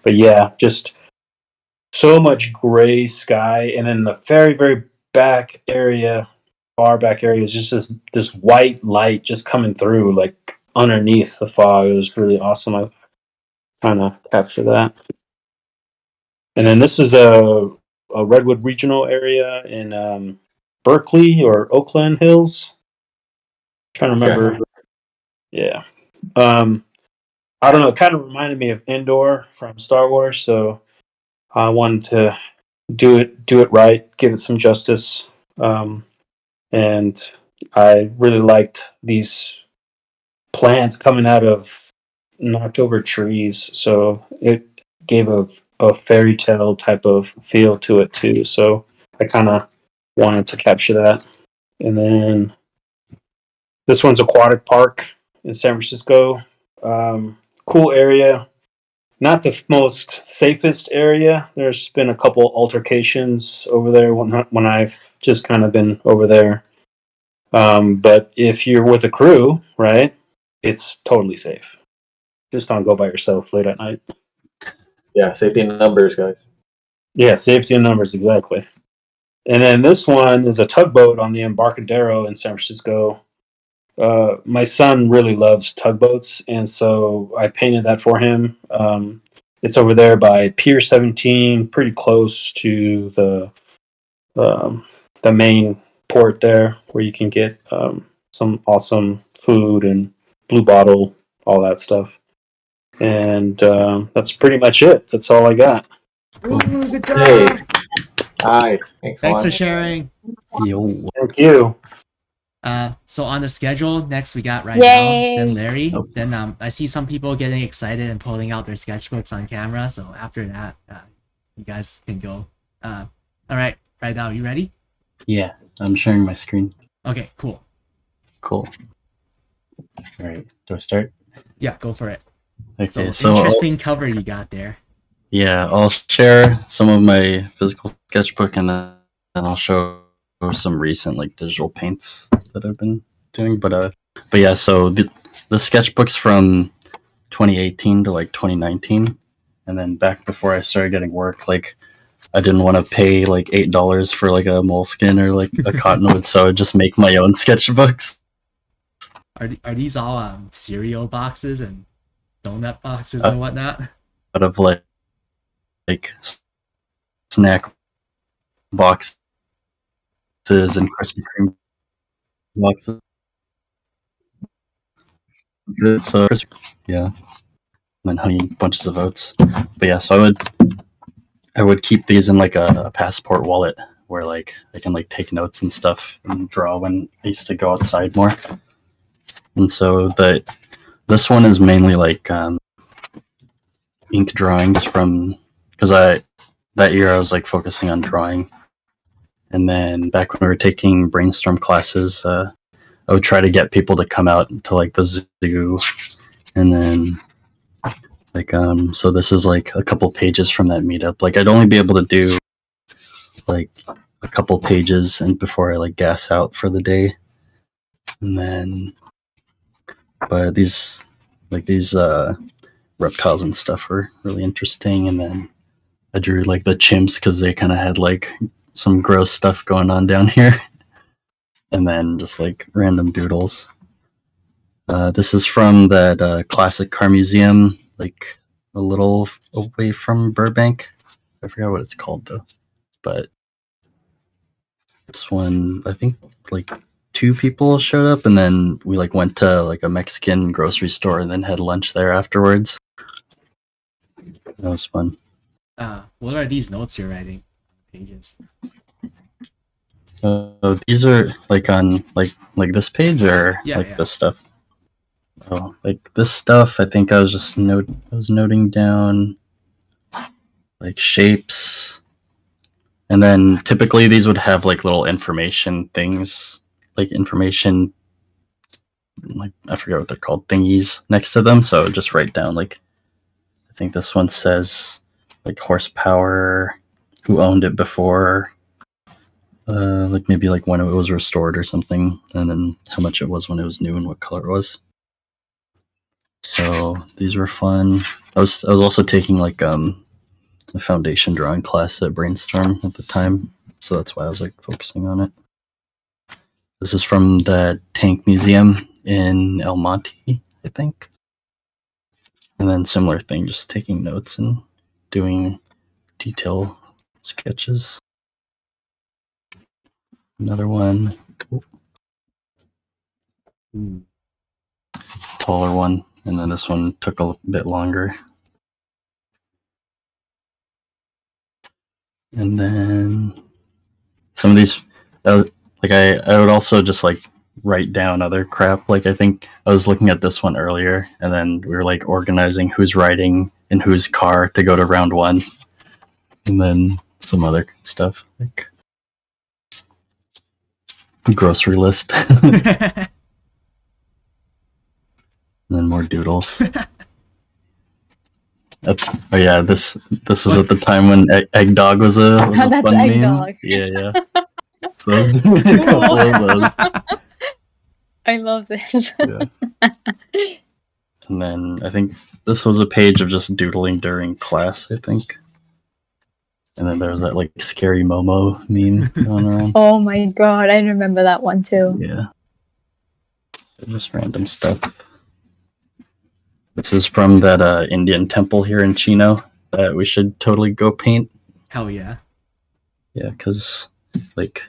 But yeah, just so much gray sky, and then the very very back area, far back area, is just this white light just coming through like underneath the fog. It was really awesome. I kind of capture that. And then this is a Redwood regional area in Berkeley or Oakland Hills. Trying to remember. Yeah. I don't know. It kind of reminded me of Endor from Star Wars, so I wanted to do it right, give it some justice, and I really liked these plants coming out of knocked over trees, so it gave a fairy tale type of feel to it too. So I kind of wanted to capture that. And then this one's Aquatic Park in San Francisco. Cool area. Not the most safest area. There's been a couple altercations over there when I've just kind of been over there. But if you're with a crew, right, it's totally safe. Just don't go by yourself late at night. Yeah, safety in numbers, guys. Yeah, safety in numbers, exactly. And then this one is a tugboat on the Embarcadero in San Francisco. My son really loves tugboats, and so I painted that for him. It's over there by Pier 17, pretty close to the main port there, where you can get some awesome food and Blue Bottle, all that stuff. And that's pretty much it. That's all I got. Ooh, good Hey. job. Nice. Thanks, Thanks for Juan. sharing. Yo. Thank you. So on the schedule, next we got right Yay. now, then Larry. Then I see some people getting excited and pulling out their sketchbooks on camera. So after that, you guys can go. All right, right now, you ready? Yeah, I'm sharing my screen. Okay, cool. Cool. All right, do I start? Yeah, go for it. Okay, So interesting cover you got there. Yeah, I'll share some of my physical sketchbook, and then I'll show some recent like digital paints that I've been doing. But yeah, so the sketchbook's from 2018 to like 2019, and then back before I started getting work, like I didn't want to pay like $8 for like a moleskin or like a cottonwood, so I would just make my own sketchbooks. Are these all cereal boxes and donut boxes and whatnot? Out of like snack boxes and Krispy Kreme boxes. So yeah, and then honey bunches of oats. But yeah, so I would keep these in like a passport wallet where like I can like take notes and stuff and draw when I used to go outside more. And so this one is mainly like ink drawings from, because that year I was like focusing on drawing, and then back when we were taking brainstorm classes, I would try to get people to come out to like the zoo, and then like so this is like a couple pages from that meetup. Like I'd only be able to do like a couple pages and before I like gas out for the day. And then but these reptiles and stuff were really interesting, and then I drew like the chimps because they kind of had like some gross stuff going on down here. And then just like random doodles. This is from that classic car museum, like a little away from Burbank. I forgot what it's called though. But this one, I think like 2 people showed up, and then we like went to like a Mexican grocery store and then had lunch there afterwards. That was fun. What are these notes you're writing on the pages? These are like on like this page or Yeah. this stuff. Oh, like this stuff. I think I was just noting down like shapes, and then typically these would have like little information things, like information, like I forget what they're called, thingies next to them. So I would just write down like, I think this one says like horsepower, who owned it before, like maybe like when it was restored or something, and then how much it was when it was new and what color it was. So these were fun. I was also taking like a foundation drawing class at Brainstorm at the time, so that's why I was like focusing on it. This is from the Tank Museum in El Monte, I think. And then similar thing, just taking notes and doing detail sketches. Another one. Taller one, and then this one took a bit longer. And then some of these, like I would also just like write down other crap. Like I think I was looking at this one earlier, and then we were like organizing who's riding in whose car to go to round 1, and then some other stuff like grocery list. And then more doodles. Oh yeah, this was at the time when Egg Dog was a That's fun Egg meme. Dog. Yeah. So I was doing a couple of those. I love this. Yeah. And then I think this was a page of just doodling during class, I think. And then there was that like scary Momo meme going around. Oh my god, I remember that one too. Yeah. So just random stuff. This is from that Indian temple here in Chino that we should totally go paint. Hell yeah. Yeah, because like,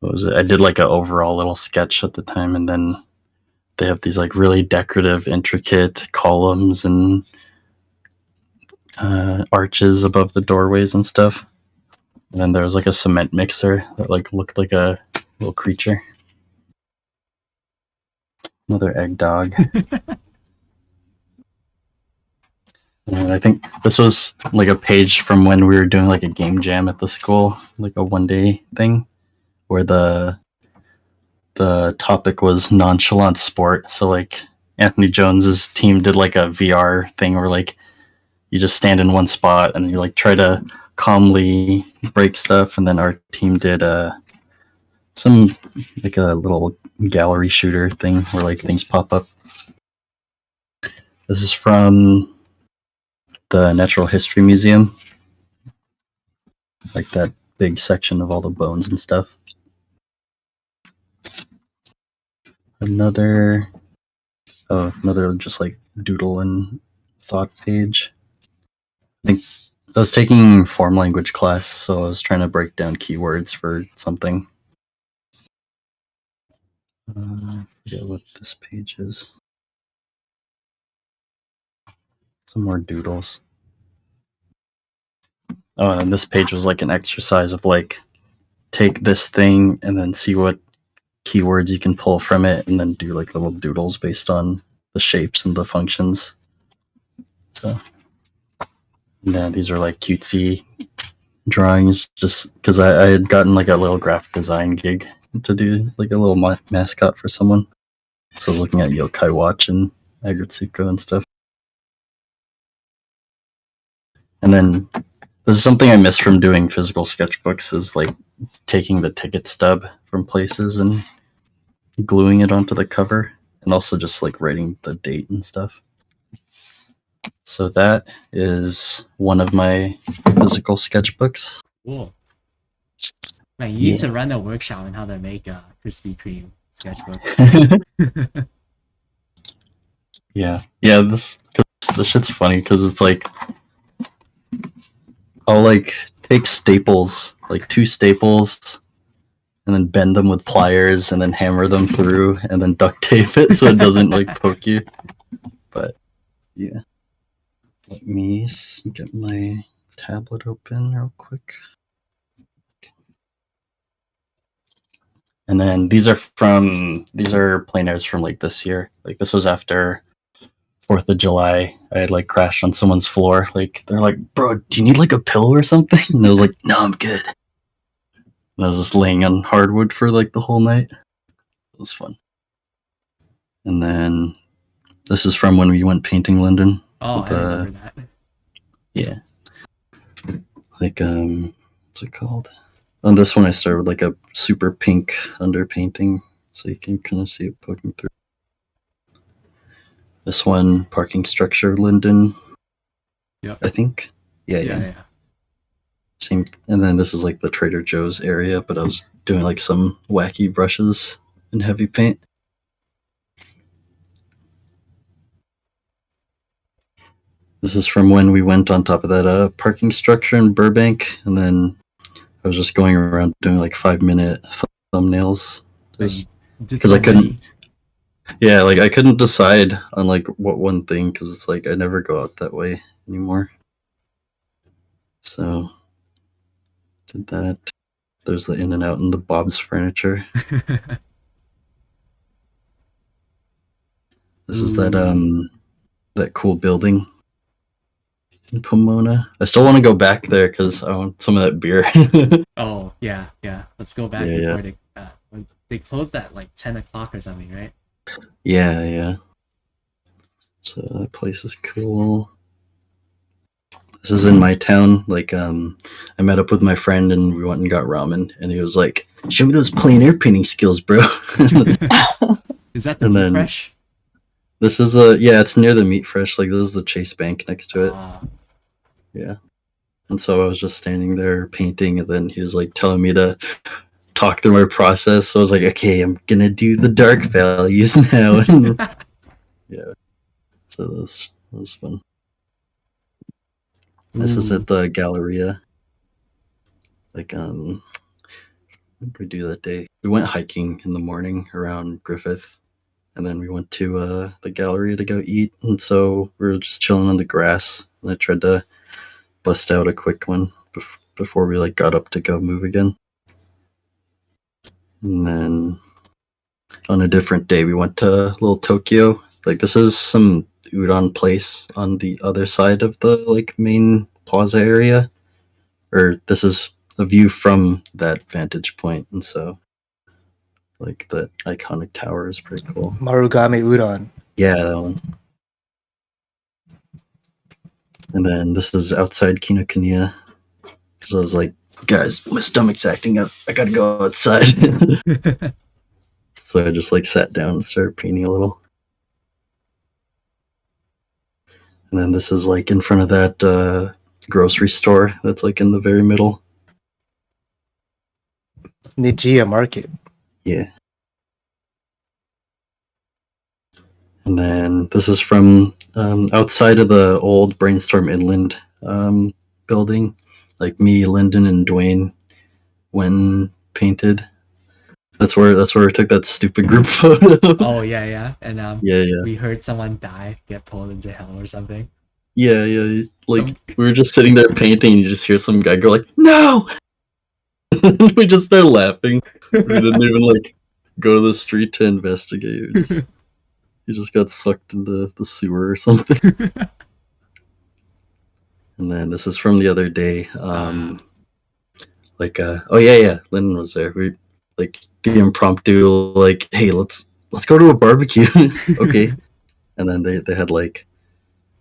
what was it? I did like an overall little sketch at the time, and then they have these like really decorative, intricate columns and arches above the doorways and stuff. And then there was like a cement mixer that like looked like a little creature. Another egg dog. And I think this was like a page from when we were doing like a game jam at the school, like a one-day thing, where the topic was nonchalant sport. So like Anthony Jones's team did like a VR thing where like you just stand in one spot and you like try to calmly break stuff, and then our team did some like a little gallery shooter thing where like things pop up. This is from the Natural History Museum, like that big section of all the bones and stuff. Another just like doodle and thought page. I think I was taking form language class, so I was trying to break down keywords for something. I forget what this page is. Some more doodles. Oh, and this page was like an exercise of like, take this thing and then see what keywords you can pull from it, and then do like little doodles based on the shapes and the functions. So, yeah, these are like cutesy drawings, just because I had gotten like a little graphic design gig to do like a little mascot for someone. So I was looking at Yokai Watch and Agritsuko and stuff. And then this is something I miss from doing physical sketchbooks, is like taking the ticket stub from places and gluing it onto the cover, and also just like writing the date and stuff. So that is one of my physical sketchbooks. Cool. Man, you need to run a workshop on how to make a Krispy Kreme sketchbooks. Yeah, this shit's funny because it's like I'll like take staples, like 2 staples, and then bend them with pliers, and then hammer them through, and then duct tape it so it doesn't like poke you. But yeah, let me get my tablet open real quick. And then these are plein airs from like this year. Like this was after 4th of July. I had like crashed on someone's floor. Like they're like, "Bro, do you need like a pillow or something?" And I was like, "No, I'm good." And I was just laying on hardwood for like the whole night. It was fun. And then this is from when we went painting Lyndon. Oh, I remember that. Yeah. Like what's it called? On this one I started with like a super pink underpainting, so you can kind of see it poking through. This one, parking structure, Lyndon. Yep. I think. Yeah. Same. And then this is like the Trader Joe's area, but I was doing like some wacky brushes and heavy paint. This is from when we went on top of that parking structure in Burbank, and then I was just going around doing like 5-minute thumbnails. Because I couldn't. Yeah, like I couldn't decide on like what one thing, because it's like I never go out that way anymore. So did that. There's the In and Out and the Bob's Furniture. This is that cool building in Pomona. I still want to go back there because I want some of that beer. Oh yeah. Let's go back before they closed at like 10 o'clock or something, right? Yeah. So that place is cool. This is in my town. Like I met up with my friend and we went and got ramen, and he was like, "Show me those plein air painting skills, bro." Is that the Meat Fresh? This is it's near the Meat Fresh. Like this is the Chase Bank next to it. Yeah. And so I was just standing there painting, and then he was like telling me to talk through my process. So I was like, okay, I'm gonna do the dark values now. And yeah, so that was fun. This is at the Galleria. Like, what did we do that day? We went hiking in the morning around Griffith, and then we went to the Galleria to go eat. And so we were just chilling on the grass, and I tried to bust out a quick one before we like got up to go move again. And then on a different day, we went to Little Tokyo. Like, this is some udon place on the other side of the like main plaza area, or this is a view from that vantage point, and so like the iconic tower is pretty cool. Marugame Udon. Yeah, that one. And then this is outside Kinokuniya, because I was like, guys, my stomach's acting up. I gotta go outside. So I just like sat down and started painting a little. And then this is like in front of that grocery store that's like in the very middle. Nijiya Market. Yeah. And then this is from outside of the old Brainstorm Inland building. Like me, Lyndon, and Dwayne when painted. That's where we took that stupid group photo. Oh yeah. And yeah. we heard someone die, get pulled into hell or something. Yeah. Like we were just sitting there painting, and you just hear some guy go like, "No!" We just started laughing. We didn't even like go to the street to investigate. You just got sucked into the sewer or something. And then this is from the other day. Oh yeah, Lyndon was there. We like the impromptu like, hey, let's go to a barbecue. Okay. And then they had like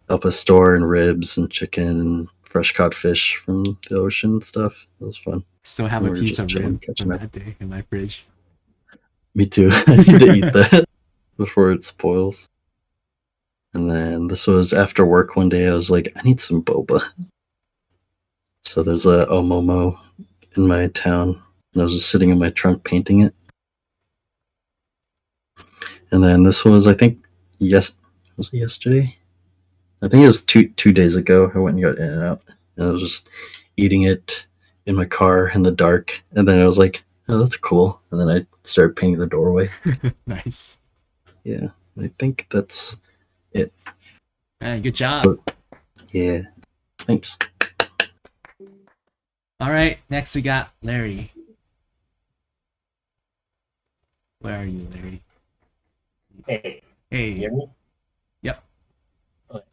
up a store and ribs and chicken and fresh caught fish from the ocean and stuff. It was fun. Still have a piece of rib from that day in my fridge. Me too. I need to eat that before it spoils. And then this was after work one day. I was like, I need some boba. So there's a Omomo in my town, and I was just sitting in my trunk painting it. And then this was, I think, was it yesterday? I think it was two days ago. I went and got In-N-Out, and I was just eating it in my car in the dark. And then I was like, oh, that's cool. And then I started painting the doorway. Nice. Yeah, I think that's it. Man, good job. So, yeah, thanks. All right, next we got Larry. Where are you, Larry? Hey. Hey. You hear me? Yep. Okay.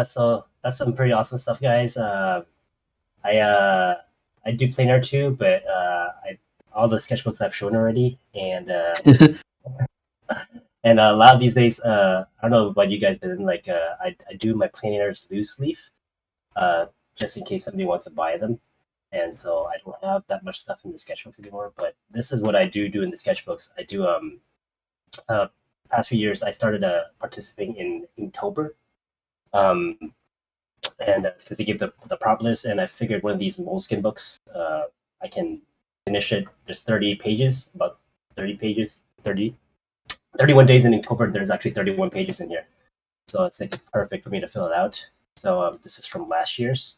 So that's some pretty awesome stuff, guys. I do plein air too, but all the sketchbooks I've shown already, and and a lot of these days, I don't know about you guys, but like I do my plein airs loose leaf, just in case somebody wants to buy them. And so I don't have that much stuff in the sketchbooks anymore. But this is what I do in the sketchbooks. I do past few years I started participating in Inktober, and because they give the prop list, and I figured one of these Moleskine books, I can finish it just 30 pages, about 30 pages, 31 days in Inktober. There's actually 31 pages in here, so it's like perfect for me to fill it out. So this is from last year's.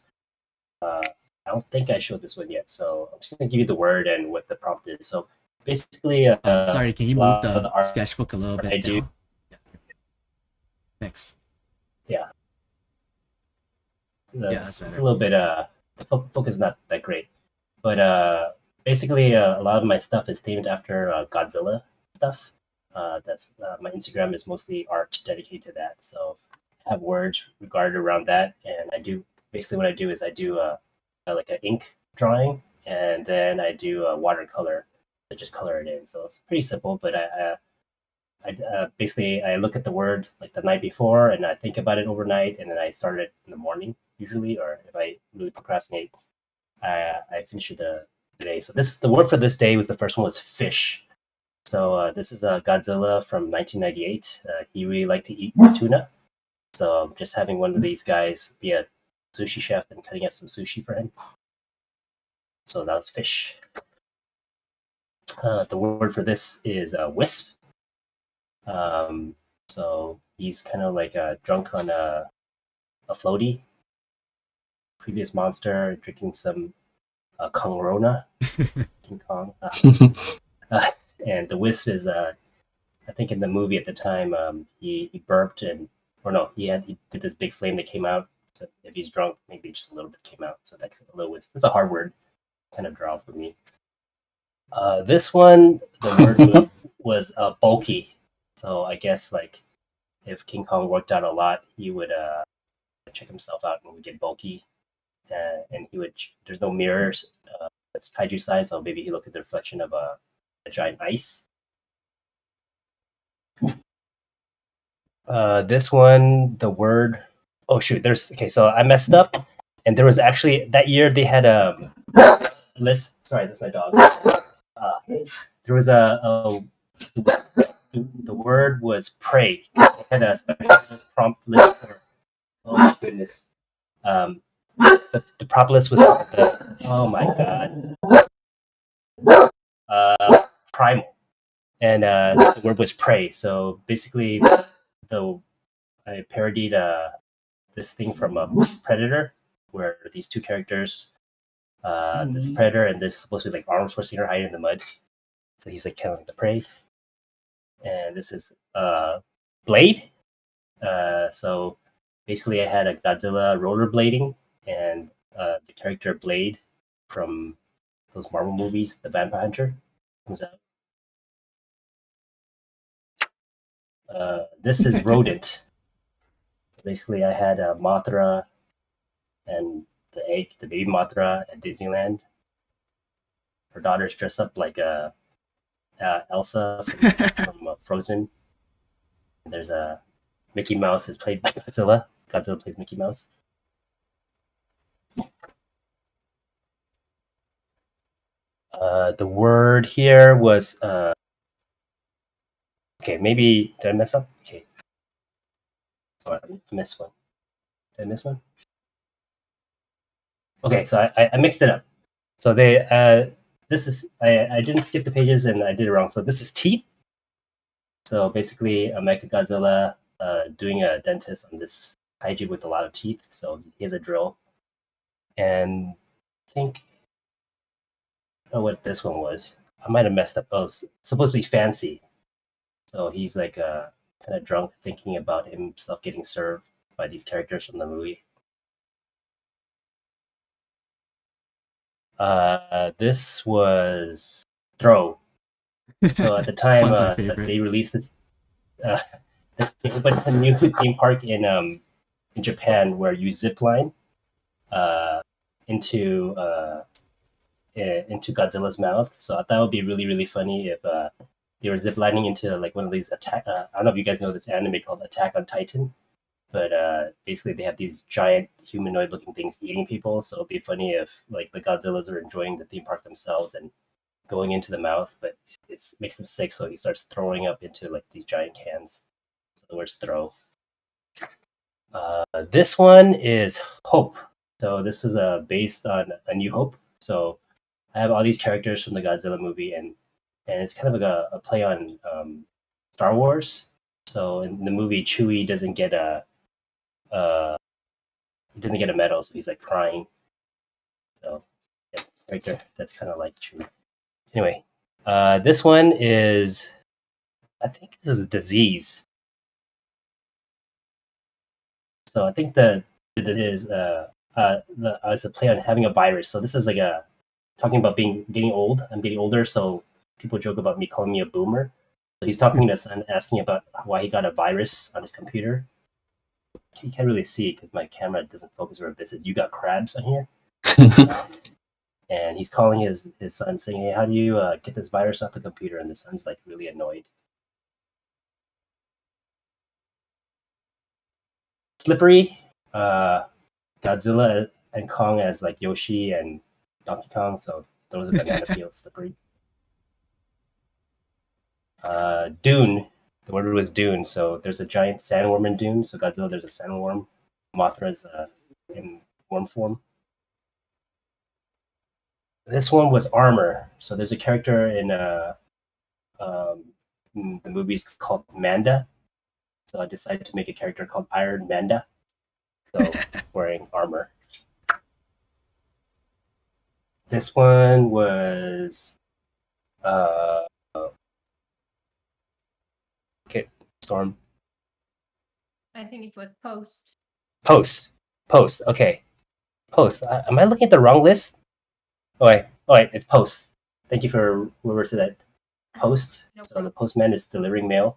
I don't think I showed this one yet, so I'm just gonna give you the word and what the prompt is. So basically, sorry, can you move the sketchbook a little bit down? Yeah. Thanks. Yeah. That's better. It's a little bit focus is not that great, but basically a lot of my stuff is themed after Godzilla stuff. That's my Instagram is mostly art dedicated to that. So I have words regarded around that, and I do basically what I do is I do like an ink drawing, and then I do a watercolor. I just color it in. So it's pretty simple, but I basically I look at the word like the night before, and I think about it overnight, and then I start it in the morning usually, or if I really procrastinate, I finish it the day. So the word for this day was the first one was fish. So this is Godzilla from 1998. He really liked to eat tuna. So just having one of these guys be a sushi chef and cutting up some sushi for him. So that was fish. The word for this is wisp. So he's kind of like drunk on a floaty. Previous monster drinking some Kongrona, King Kong. And the wisp is, I think in the movie at the time, he burped he did this big flame that came out. So if he's drunk, maybe just a little bit came out. So that's a little wisp. That's a hard word, kind of draw for me. This one, the word was bulky. So I guess like if King Kong worked out a lot, he would check himself out and would get bulky. And he would. There's no mirrors. That's kaiju size, so maybe he looked at the reflection of a giant ice. This one, the word. Oh shoot! So I messed up, and there was actually that year they had a list. Sorry, that's my dog. There was the word was pray. They had a special prompt list for. Oh my goodness. The prompt list was oh my god. Primal. And the word was prey. So basically, I parodied this thing from Predator, where these two characters, this Predator and this supposed to be like Arnold Schwarzenegger hiding in the mud. So he's like kind of like the prey. And this is Blade. So basically, I had a Godzilla rollerblading, and the character Blade from those Marvel movies, the Vampire Hunter, comes out. This is rodent. So basically, I had Mothra and the baby Mothra at Disneyland. Her daughter's dressed up like Elsa from Frozen. And there's a Mickey Mouse is played by Godzilla. Godzilla plays Mickey Mouse. The word here was okay. Maybe did I mess up? Okay. Oh, I missed one. Did I miss one? Okay, so I mixed it up. So this is I didn't skip the pages and I did it wrong. So this is teeth. So basically, a Mechagodzilla doing a dentist on this kaiju with a lot of teeth. So he has a drill, and I think I don't know what this one was. I might have messed up. Oh, it's supposed to be fancy. So he's like kind of drunk, thinking about himself getting served by these characters from the movie. This was Throw. So at the time, they released this. They opened a new theme park in Japan where you zip line into Godzilla's mouth. So I thought it would be really, really funny if they were ziplining into like one of these attack. I don't know if you guys know this anime called Attack on Titan, but basically they have these giant humanoid-looking things eating people. So it'd be funny if like the Godzillas are enjoying the theme park themselves and going into the mouth, but it makes him sick, so he starts throwing up into like these giant cans. So the word's throw. This one is Hope. So this is based on A New Hope. So I have all these characters from the Godzilla movie, and it's kind of like a play on Star Wars. So in the movie, Chewie doesn't get a medal, so he's like crying. So yeah, right there, that's kind of like Chewie. Anyway, this one is, I think this is disease. So I think the is it's a play on having a virus. So this is like talking about getting old. I'm getting older, so people joke about me calling me a boomer. So he's talking to his son, asking about why he got a virus on his computer. You can't really see it because my camera doesn't focus where it says, "You got crabs on here." And he's calling his son, saying, "Hey, how do you get this virus off the computer?" And the son's like really annoyed. Slippery, Godzilla and Kong as like Yoshi and Donkey Kong, so those are banana peel. Slippery. Dune, the word was dune, so there's a giant sandworm in Dune. So Godzilla, there's a sandworm. Mothra's in worm form. This one was armor. So there's a character in the movies called Manda. So I decided to make a character called Iron Manda. So wearing armor. This one was okay, Storm. I think it was Post. Post. Okay. Post. Am I looking at the wrong list? Oh wait, it's Post. Thank you for whoever said that. Post. No So the problem. postman is delivering mail.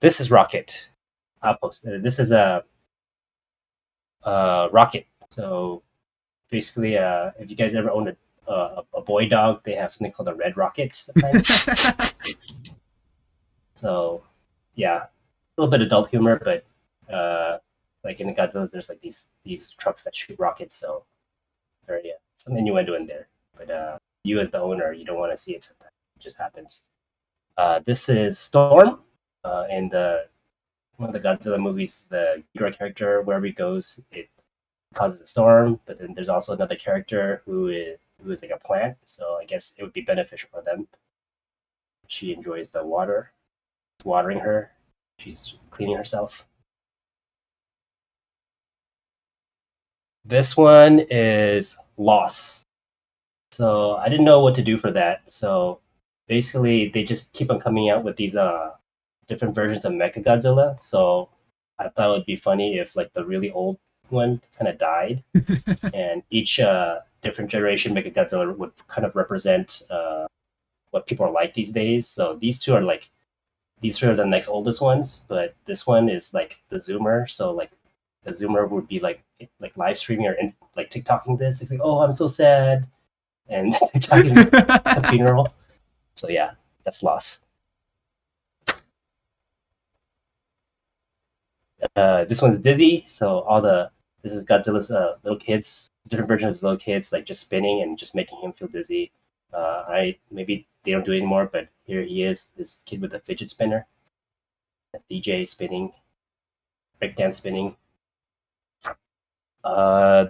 This is Rocket. Post. This is a Rocket. So basically, if you guys ever own a boy dog, they have something called a red rocket sometimes. So yeah, a little bit adult humor, but like in the Godzillas, there's like these trucks that shoot rockets, so very some innuendo in there. But you as the owner, you don't want to see it. Sometimes. It just happens. This is Storm. In one of the Godzilla movies, the Ghidorah character, wherever he goes, it causes a storm. But then there's also another character who is like a plant, so I guess it would be beneficial for them. She enjoys the water, watering her. She's cleaning herself. This one is Loss. So I didn't know what to do for that. So basically, they just keep on coming out with these different versions of Mechagodzilla. So I thought it would be funny if like the really old one kind of died, and each different generation Mechagodzilla would kind of represent what people are like these days. So these two are the next oldest ones, but this one is like the Zoomer. So like the Zoomer would be like live streaming or like TikToking this. It's like, oh, I'm so sad, and TikToking a funeral. So yeah, that's Loss. This one's Dizzy. So this is Godzilla's little kids, different version of his little kids, like just spinning and just making him feel dizzy. Maybe they don't do it anymore, but here he is, this kid with a fidget spinner, a DJ spinning, breakdance spinning.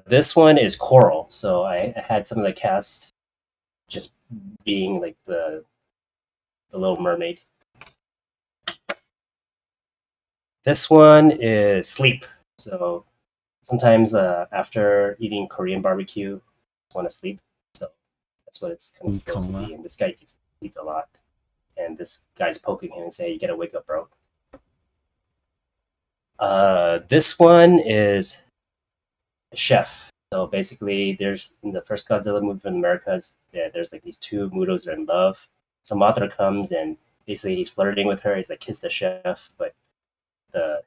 This one is Coral. So I had some of the cast just being like the Little Mermaid. This one is Sleep. So sometimes after eating Korean barbecue, I want to sleep. So that's what it's kind of supposed to be. And this guy eats a lot. And this guy's poking him and saying, "You gotta wake up, bro." This one is Chef. So basically, there's in the first Godzilla movie from the Americas, there's like these two Mutos that are in love. So Mothra comes and basically he's flirting with her. He's like, "Kiss the chef," but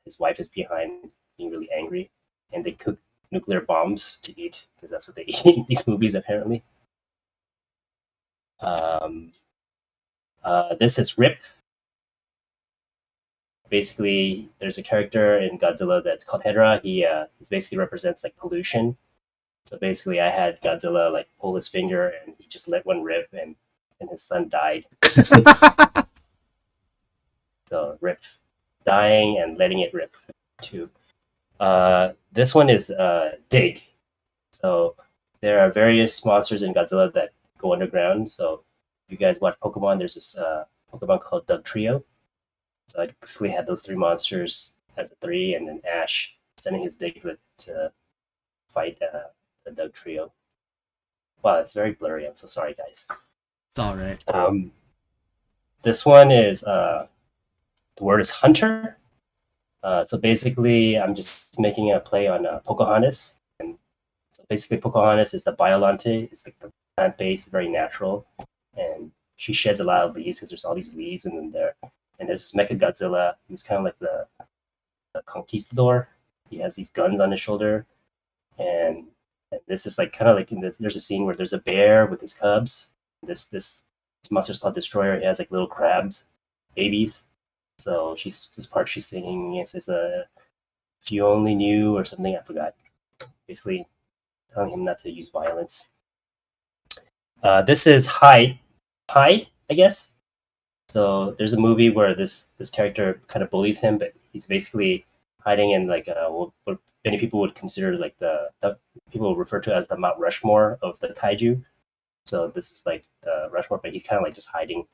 his wife is behind, being really angry, and they cook nuclear bombs to eat because that's what they eat in these movies apparently. This is Rip. Basically, there's a character in Godzilla that's called Hedorah. He basically represents like pollution. So basically, I had Godzilla like pull his finger and he just let one rip, and his son died. So Rip dying and letting it rip too. This one is Dig. So there are various monsters in Godzilla that go underground. So if you guys watch Pokemon, there's this Pokemon called Doug Trio. So I basically had those three monsters as a 3, and then Ash sending his Diglett to fight the Doug Trio. Wow, it's very blurry. I'm so sorry, guys. It's all right. This one is the word is Hunter. So basically, I'm just making a play on Pocahontas. And so basically, Pocahontas is the Biolante. It's like the plant-based, very natural. And she sheds a lot of leaves because there's all these leaves in there. And there's Mechagodzilla. He's kind of like the conquistador. He has these guns on his shoulder. And this is like kind of like there's a scene where there's a bear with his cubs. This monster's called Destroyer. He has like little crabs, babies. So this part she's singing. It says, "If you only knew," or something. I forgot. Basically, telling him not to use violence. This is Hyde, I guess. So there's a movie where this character kind of bullies him, but he's basically hiding in like we'll many people would consider like the people refer to as the Mount Rushmore of the kaiju. So this is like the Rushmore, but he's kind of like just hiding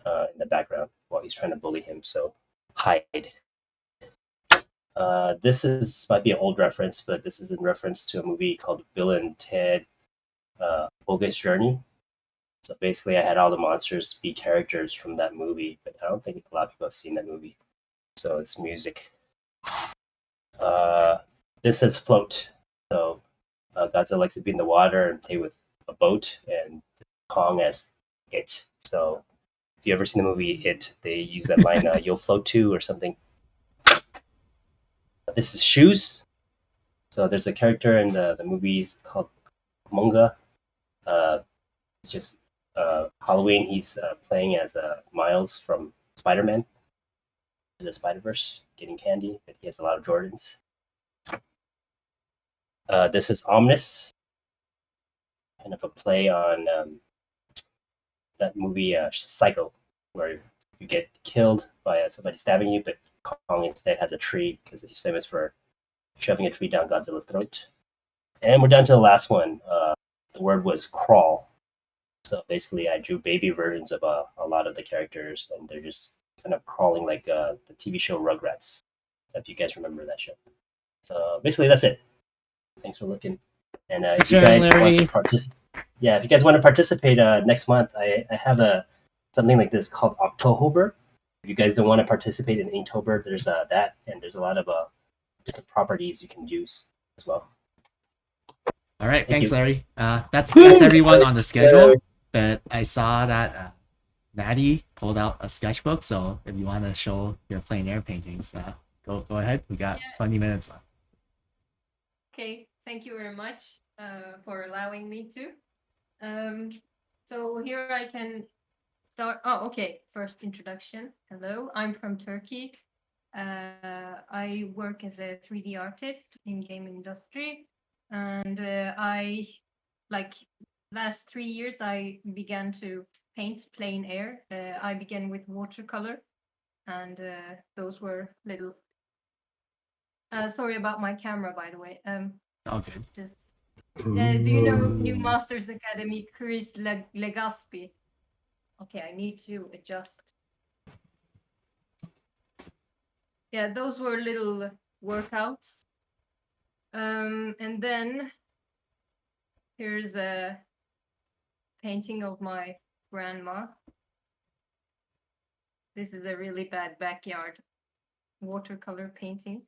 in the background while he's trying to bully him. So hide. This might be an old reference, but this is in reference to a movie called Bill and Ted Bogus Journey. So basically, I had all the monsters be characters from that movie, but I don't think a lot of people have seen that movie. So it's music. This says float. So Godzilla likes to be in the water and play with a boat, and Kong as it. So if you ever seen the movie It, they use that line, "You'll float too" or something. This is shoes. So there's a character in the movies called Munga. It's just Halloween. He's playing as Miles from Spider-Man in the Spider-Verse, getting candy, but he has a lot of Jordans. This is Omnis, kind of a play on that movie Psycho, where you get killed by somebody stabbing you, but Kong instead has a tree because he's famous for shoving a tree down Godzilla's throat. And we're down to the last one. The word was crawl. So basically, I drew baby versions of a lot of the characters, and they're just kind of crawling like the TV show Rugrats, if you guys remember that show. So basically, that's it. Thanks for looking. And if you guys want to participate, if you guys want to participate next month, I have something like this called October. If you guys don't want to participate in Inktober, there's that, and there's a lot of different properties you can use as well. All right, thanks, Larry. That's everyone on the schedule. But I saw that Maddie pulled out a sketchbook, so if you want to show your plein air paintings, go ahead. We got 20 minutes left. Okay, thank you very much for allowing me to. So here I can start. Oh, okay. First introduction. Hello, I'm from Turkey. I work as a 3D artist in game industry, and I like last 3 years I began to paint plein air. I began with watercolor, and those were little. Sorry about my camera, by the way. Okay. Just do you know New Masters Academy Chris Legaspi? Okay, I need to adjust. Yeah, those were little workouts. And then here's a painting of my grandma. This is a really bad backyard watercolor painting.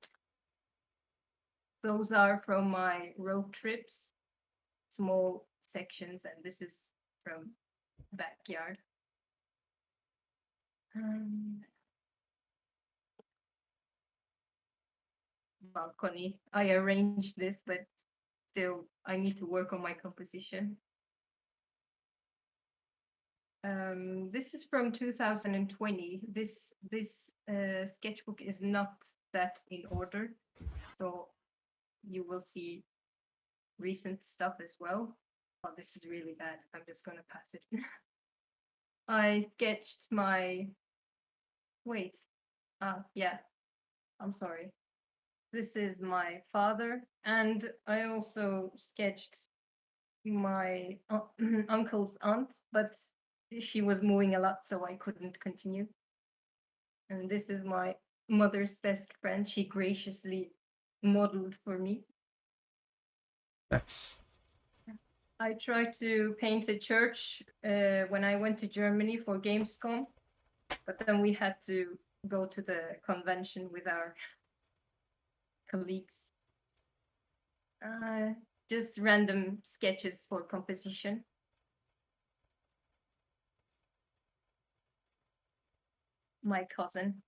Those are from my road trips, small sections, and this is from backyard. Balcony. I arranged this, but still I need to work on my composition. This is from 2020. This sketchbook is not that in order, so you will see recent stuff as well. Oh, this is really bad. I'm just gonna pass it. I sketched my. Wait. Yeah. I'm sorry. This is my father, and I also sketched my uncle's aunt, but she was moving a lot, so I couldn't continue. And this is my mother's best friend. She graciously modeled for me. Nice. I tried to paint a church when I went to Germany for Gamescom, but then we had to go to the convention with our colleagues. Just random sketches for composition. My cousin.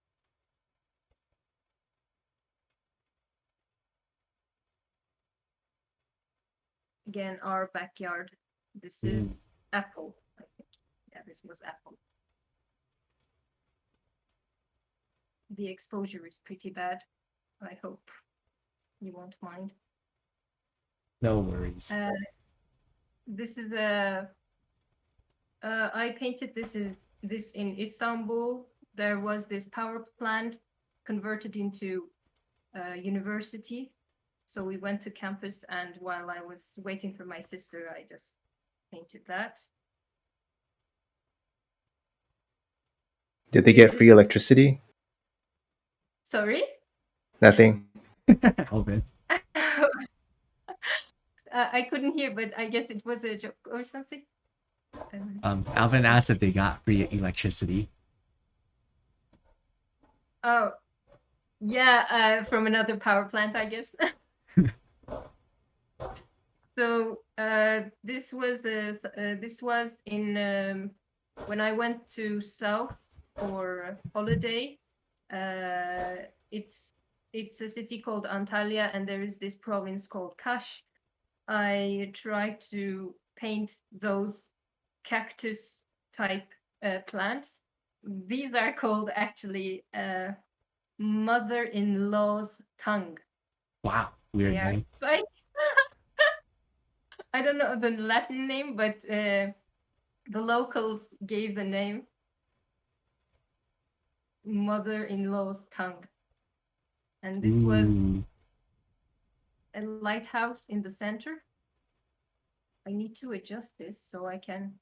Again, our backyard. This is apple, I think. Yeah, this was apple. The exposure is pretty bad. I hope you won't mind. No worries. This is I painted this in Istanbul. There was this power plant converted into university. So we went to campus, and while I was waiting for my sister, I just painted that. Did they get free electricity? Sorry? Nothing. Alvin. I couldn't hear, but I guess it was a joke or something. Alvin asked if they got free electricity. Oh, yeah, from another power plant, I guess. So this was in when I went to South for holiday. It's a city called Antalya, and there is this province called Kash. I tried to paint those cactus type plants. These are called actually mother-in-law's tongue. Wow, weird They are name. like I don't know the Latin name, but the locals gave the name mother-in-law's tongue. And this was Ooh. a lighthouse in the center. I need to adjust this so I can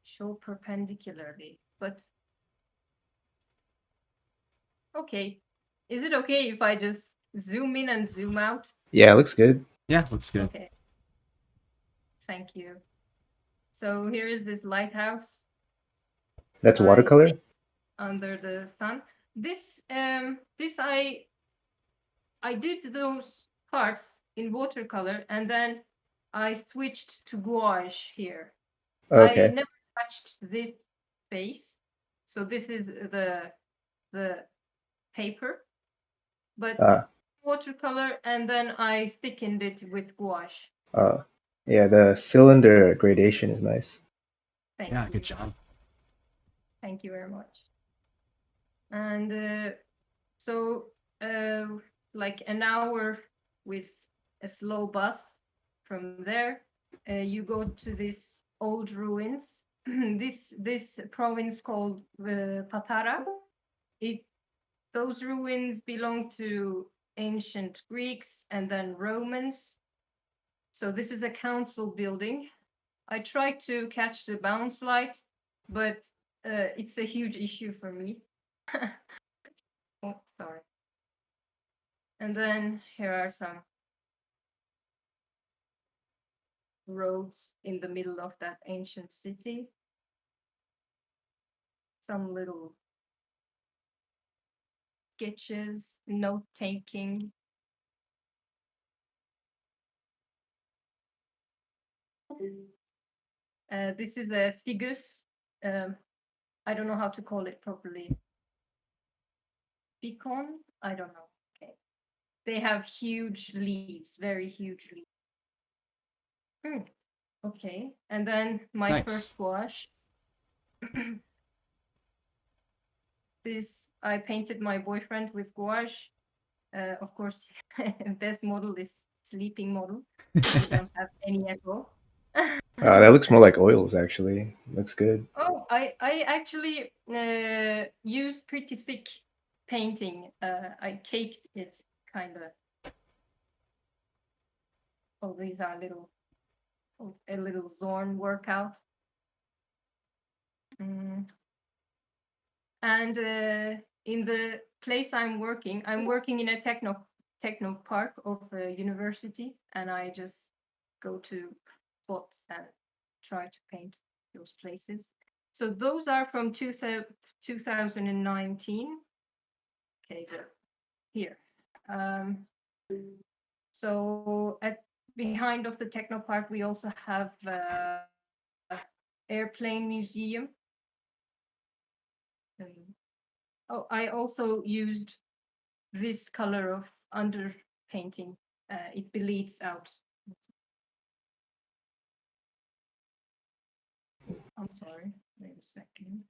show perpendicularly, but okay. Is it okay if I just zoom in and zoom out? Yeah, it looks good. Yeah, looks good. Okay. Thank you. So here is this lighthouse. That's I watercolor? painted under the sun. This I did those parts in watercolor, and then I switched to gouache here. I Okay. never touched this face, so this is the paper, but watercolor, and then I thickened it with gouache. Yeah, the cylinder gradation is nice. Thank Yeah, you. good job. Thank you very much. And so, like an hour with a slow bus from there, you go to this old ruins. this province called Patara. Those ruins belong to ancient Greeks and then Romans. So this is a council building. I tried to catch the bounce light, but it's a huge issue for me. Oh, sorry. And then here are some roads in the middle of that ancient city. Some little sketches, note taking. This is a ficus. I don't know how to call it properly. Pecan? I don't know. Okay. They have huge leaves, very huge leaves. Okay. And then my Nice. first gouache. This I painted my boyfriend with gouache. Of course, best model is sleeping model. We don't have any at all. That looks more like oils, actually. Looks good. Oh, I actually used pretty thick painting. I caked it kind of. Oh, these are a little Zorn workout. And in the place I'm working in a techno park of a university, and I just go to spots and try to paint those places. So those are from 2019. Okay, here. So behind of the techno park, we also have airplane museum. Oh, I also used this color of underpainting. It bleeds out. I'm sorry. Wait a second.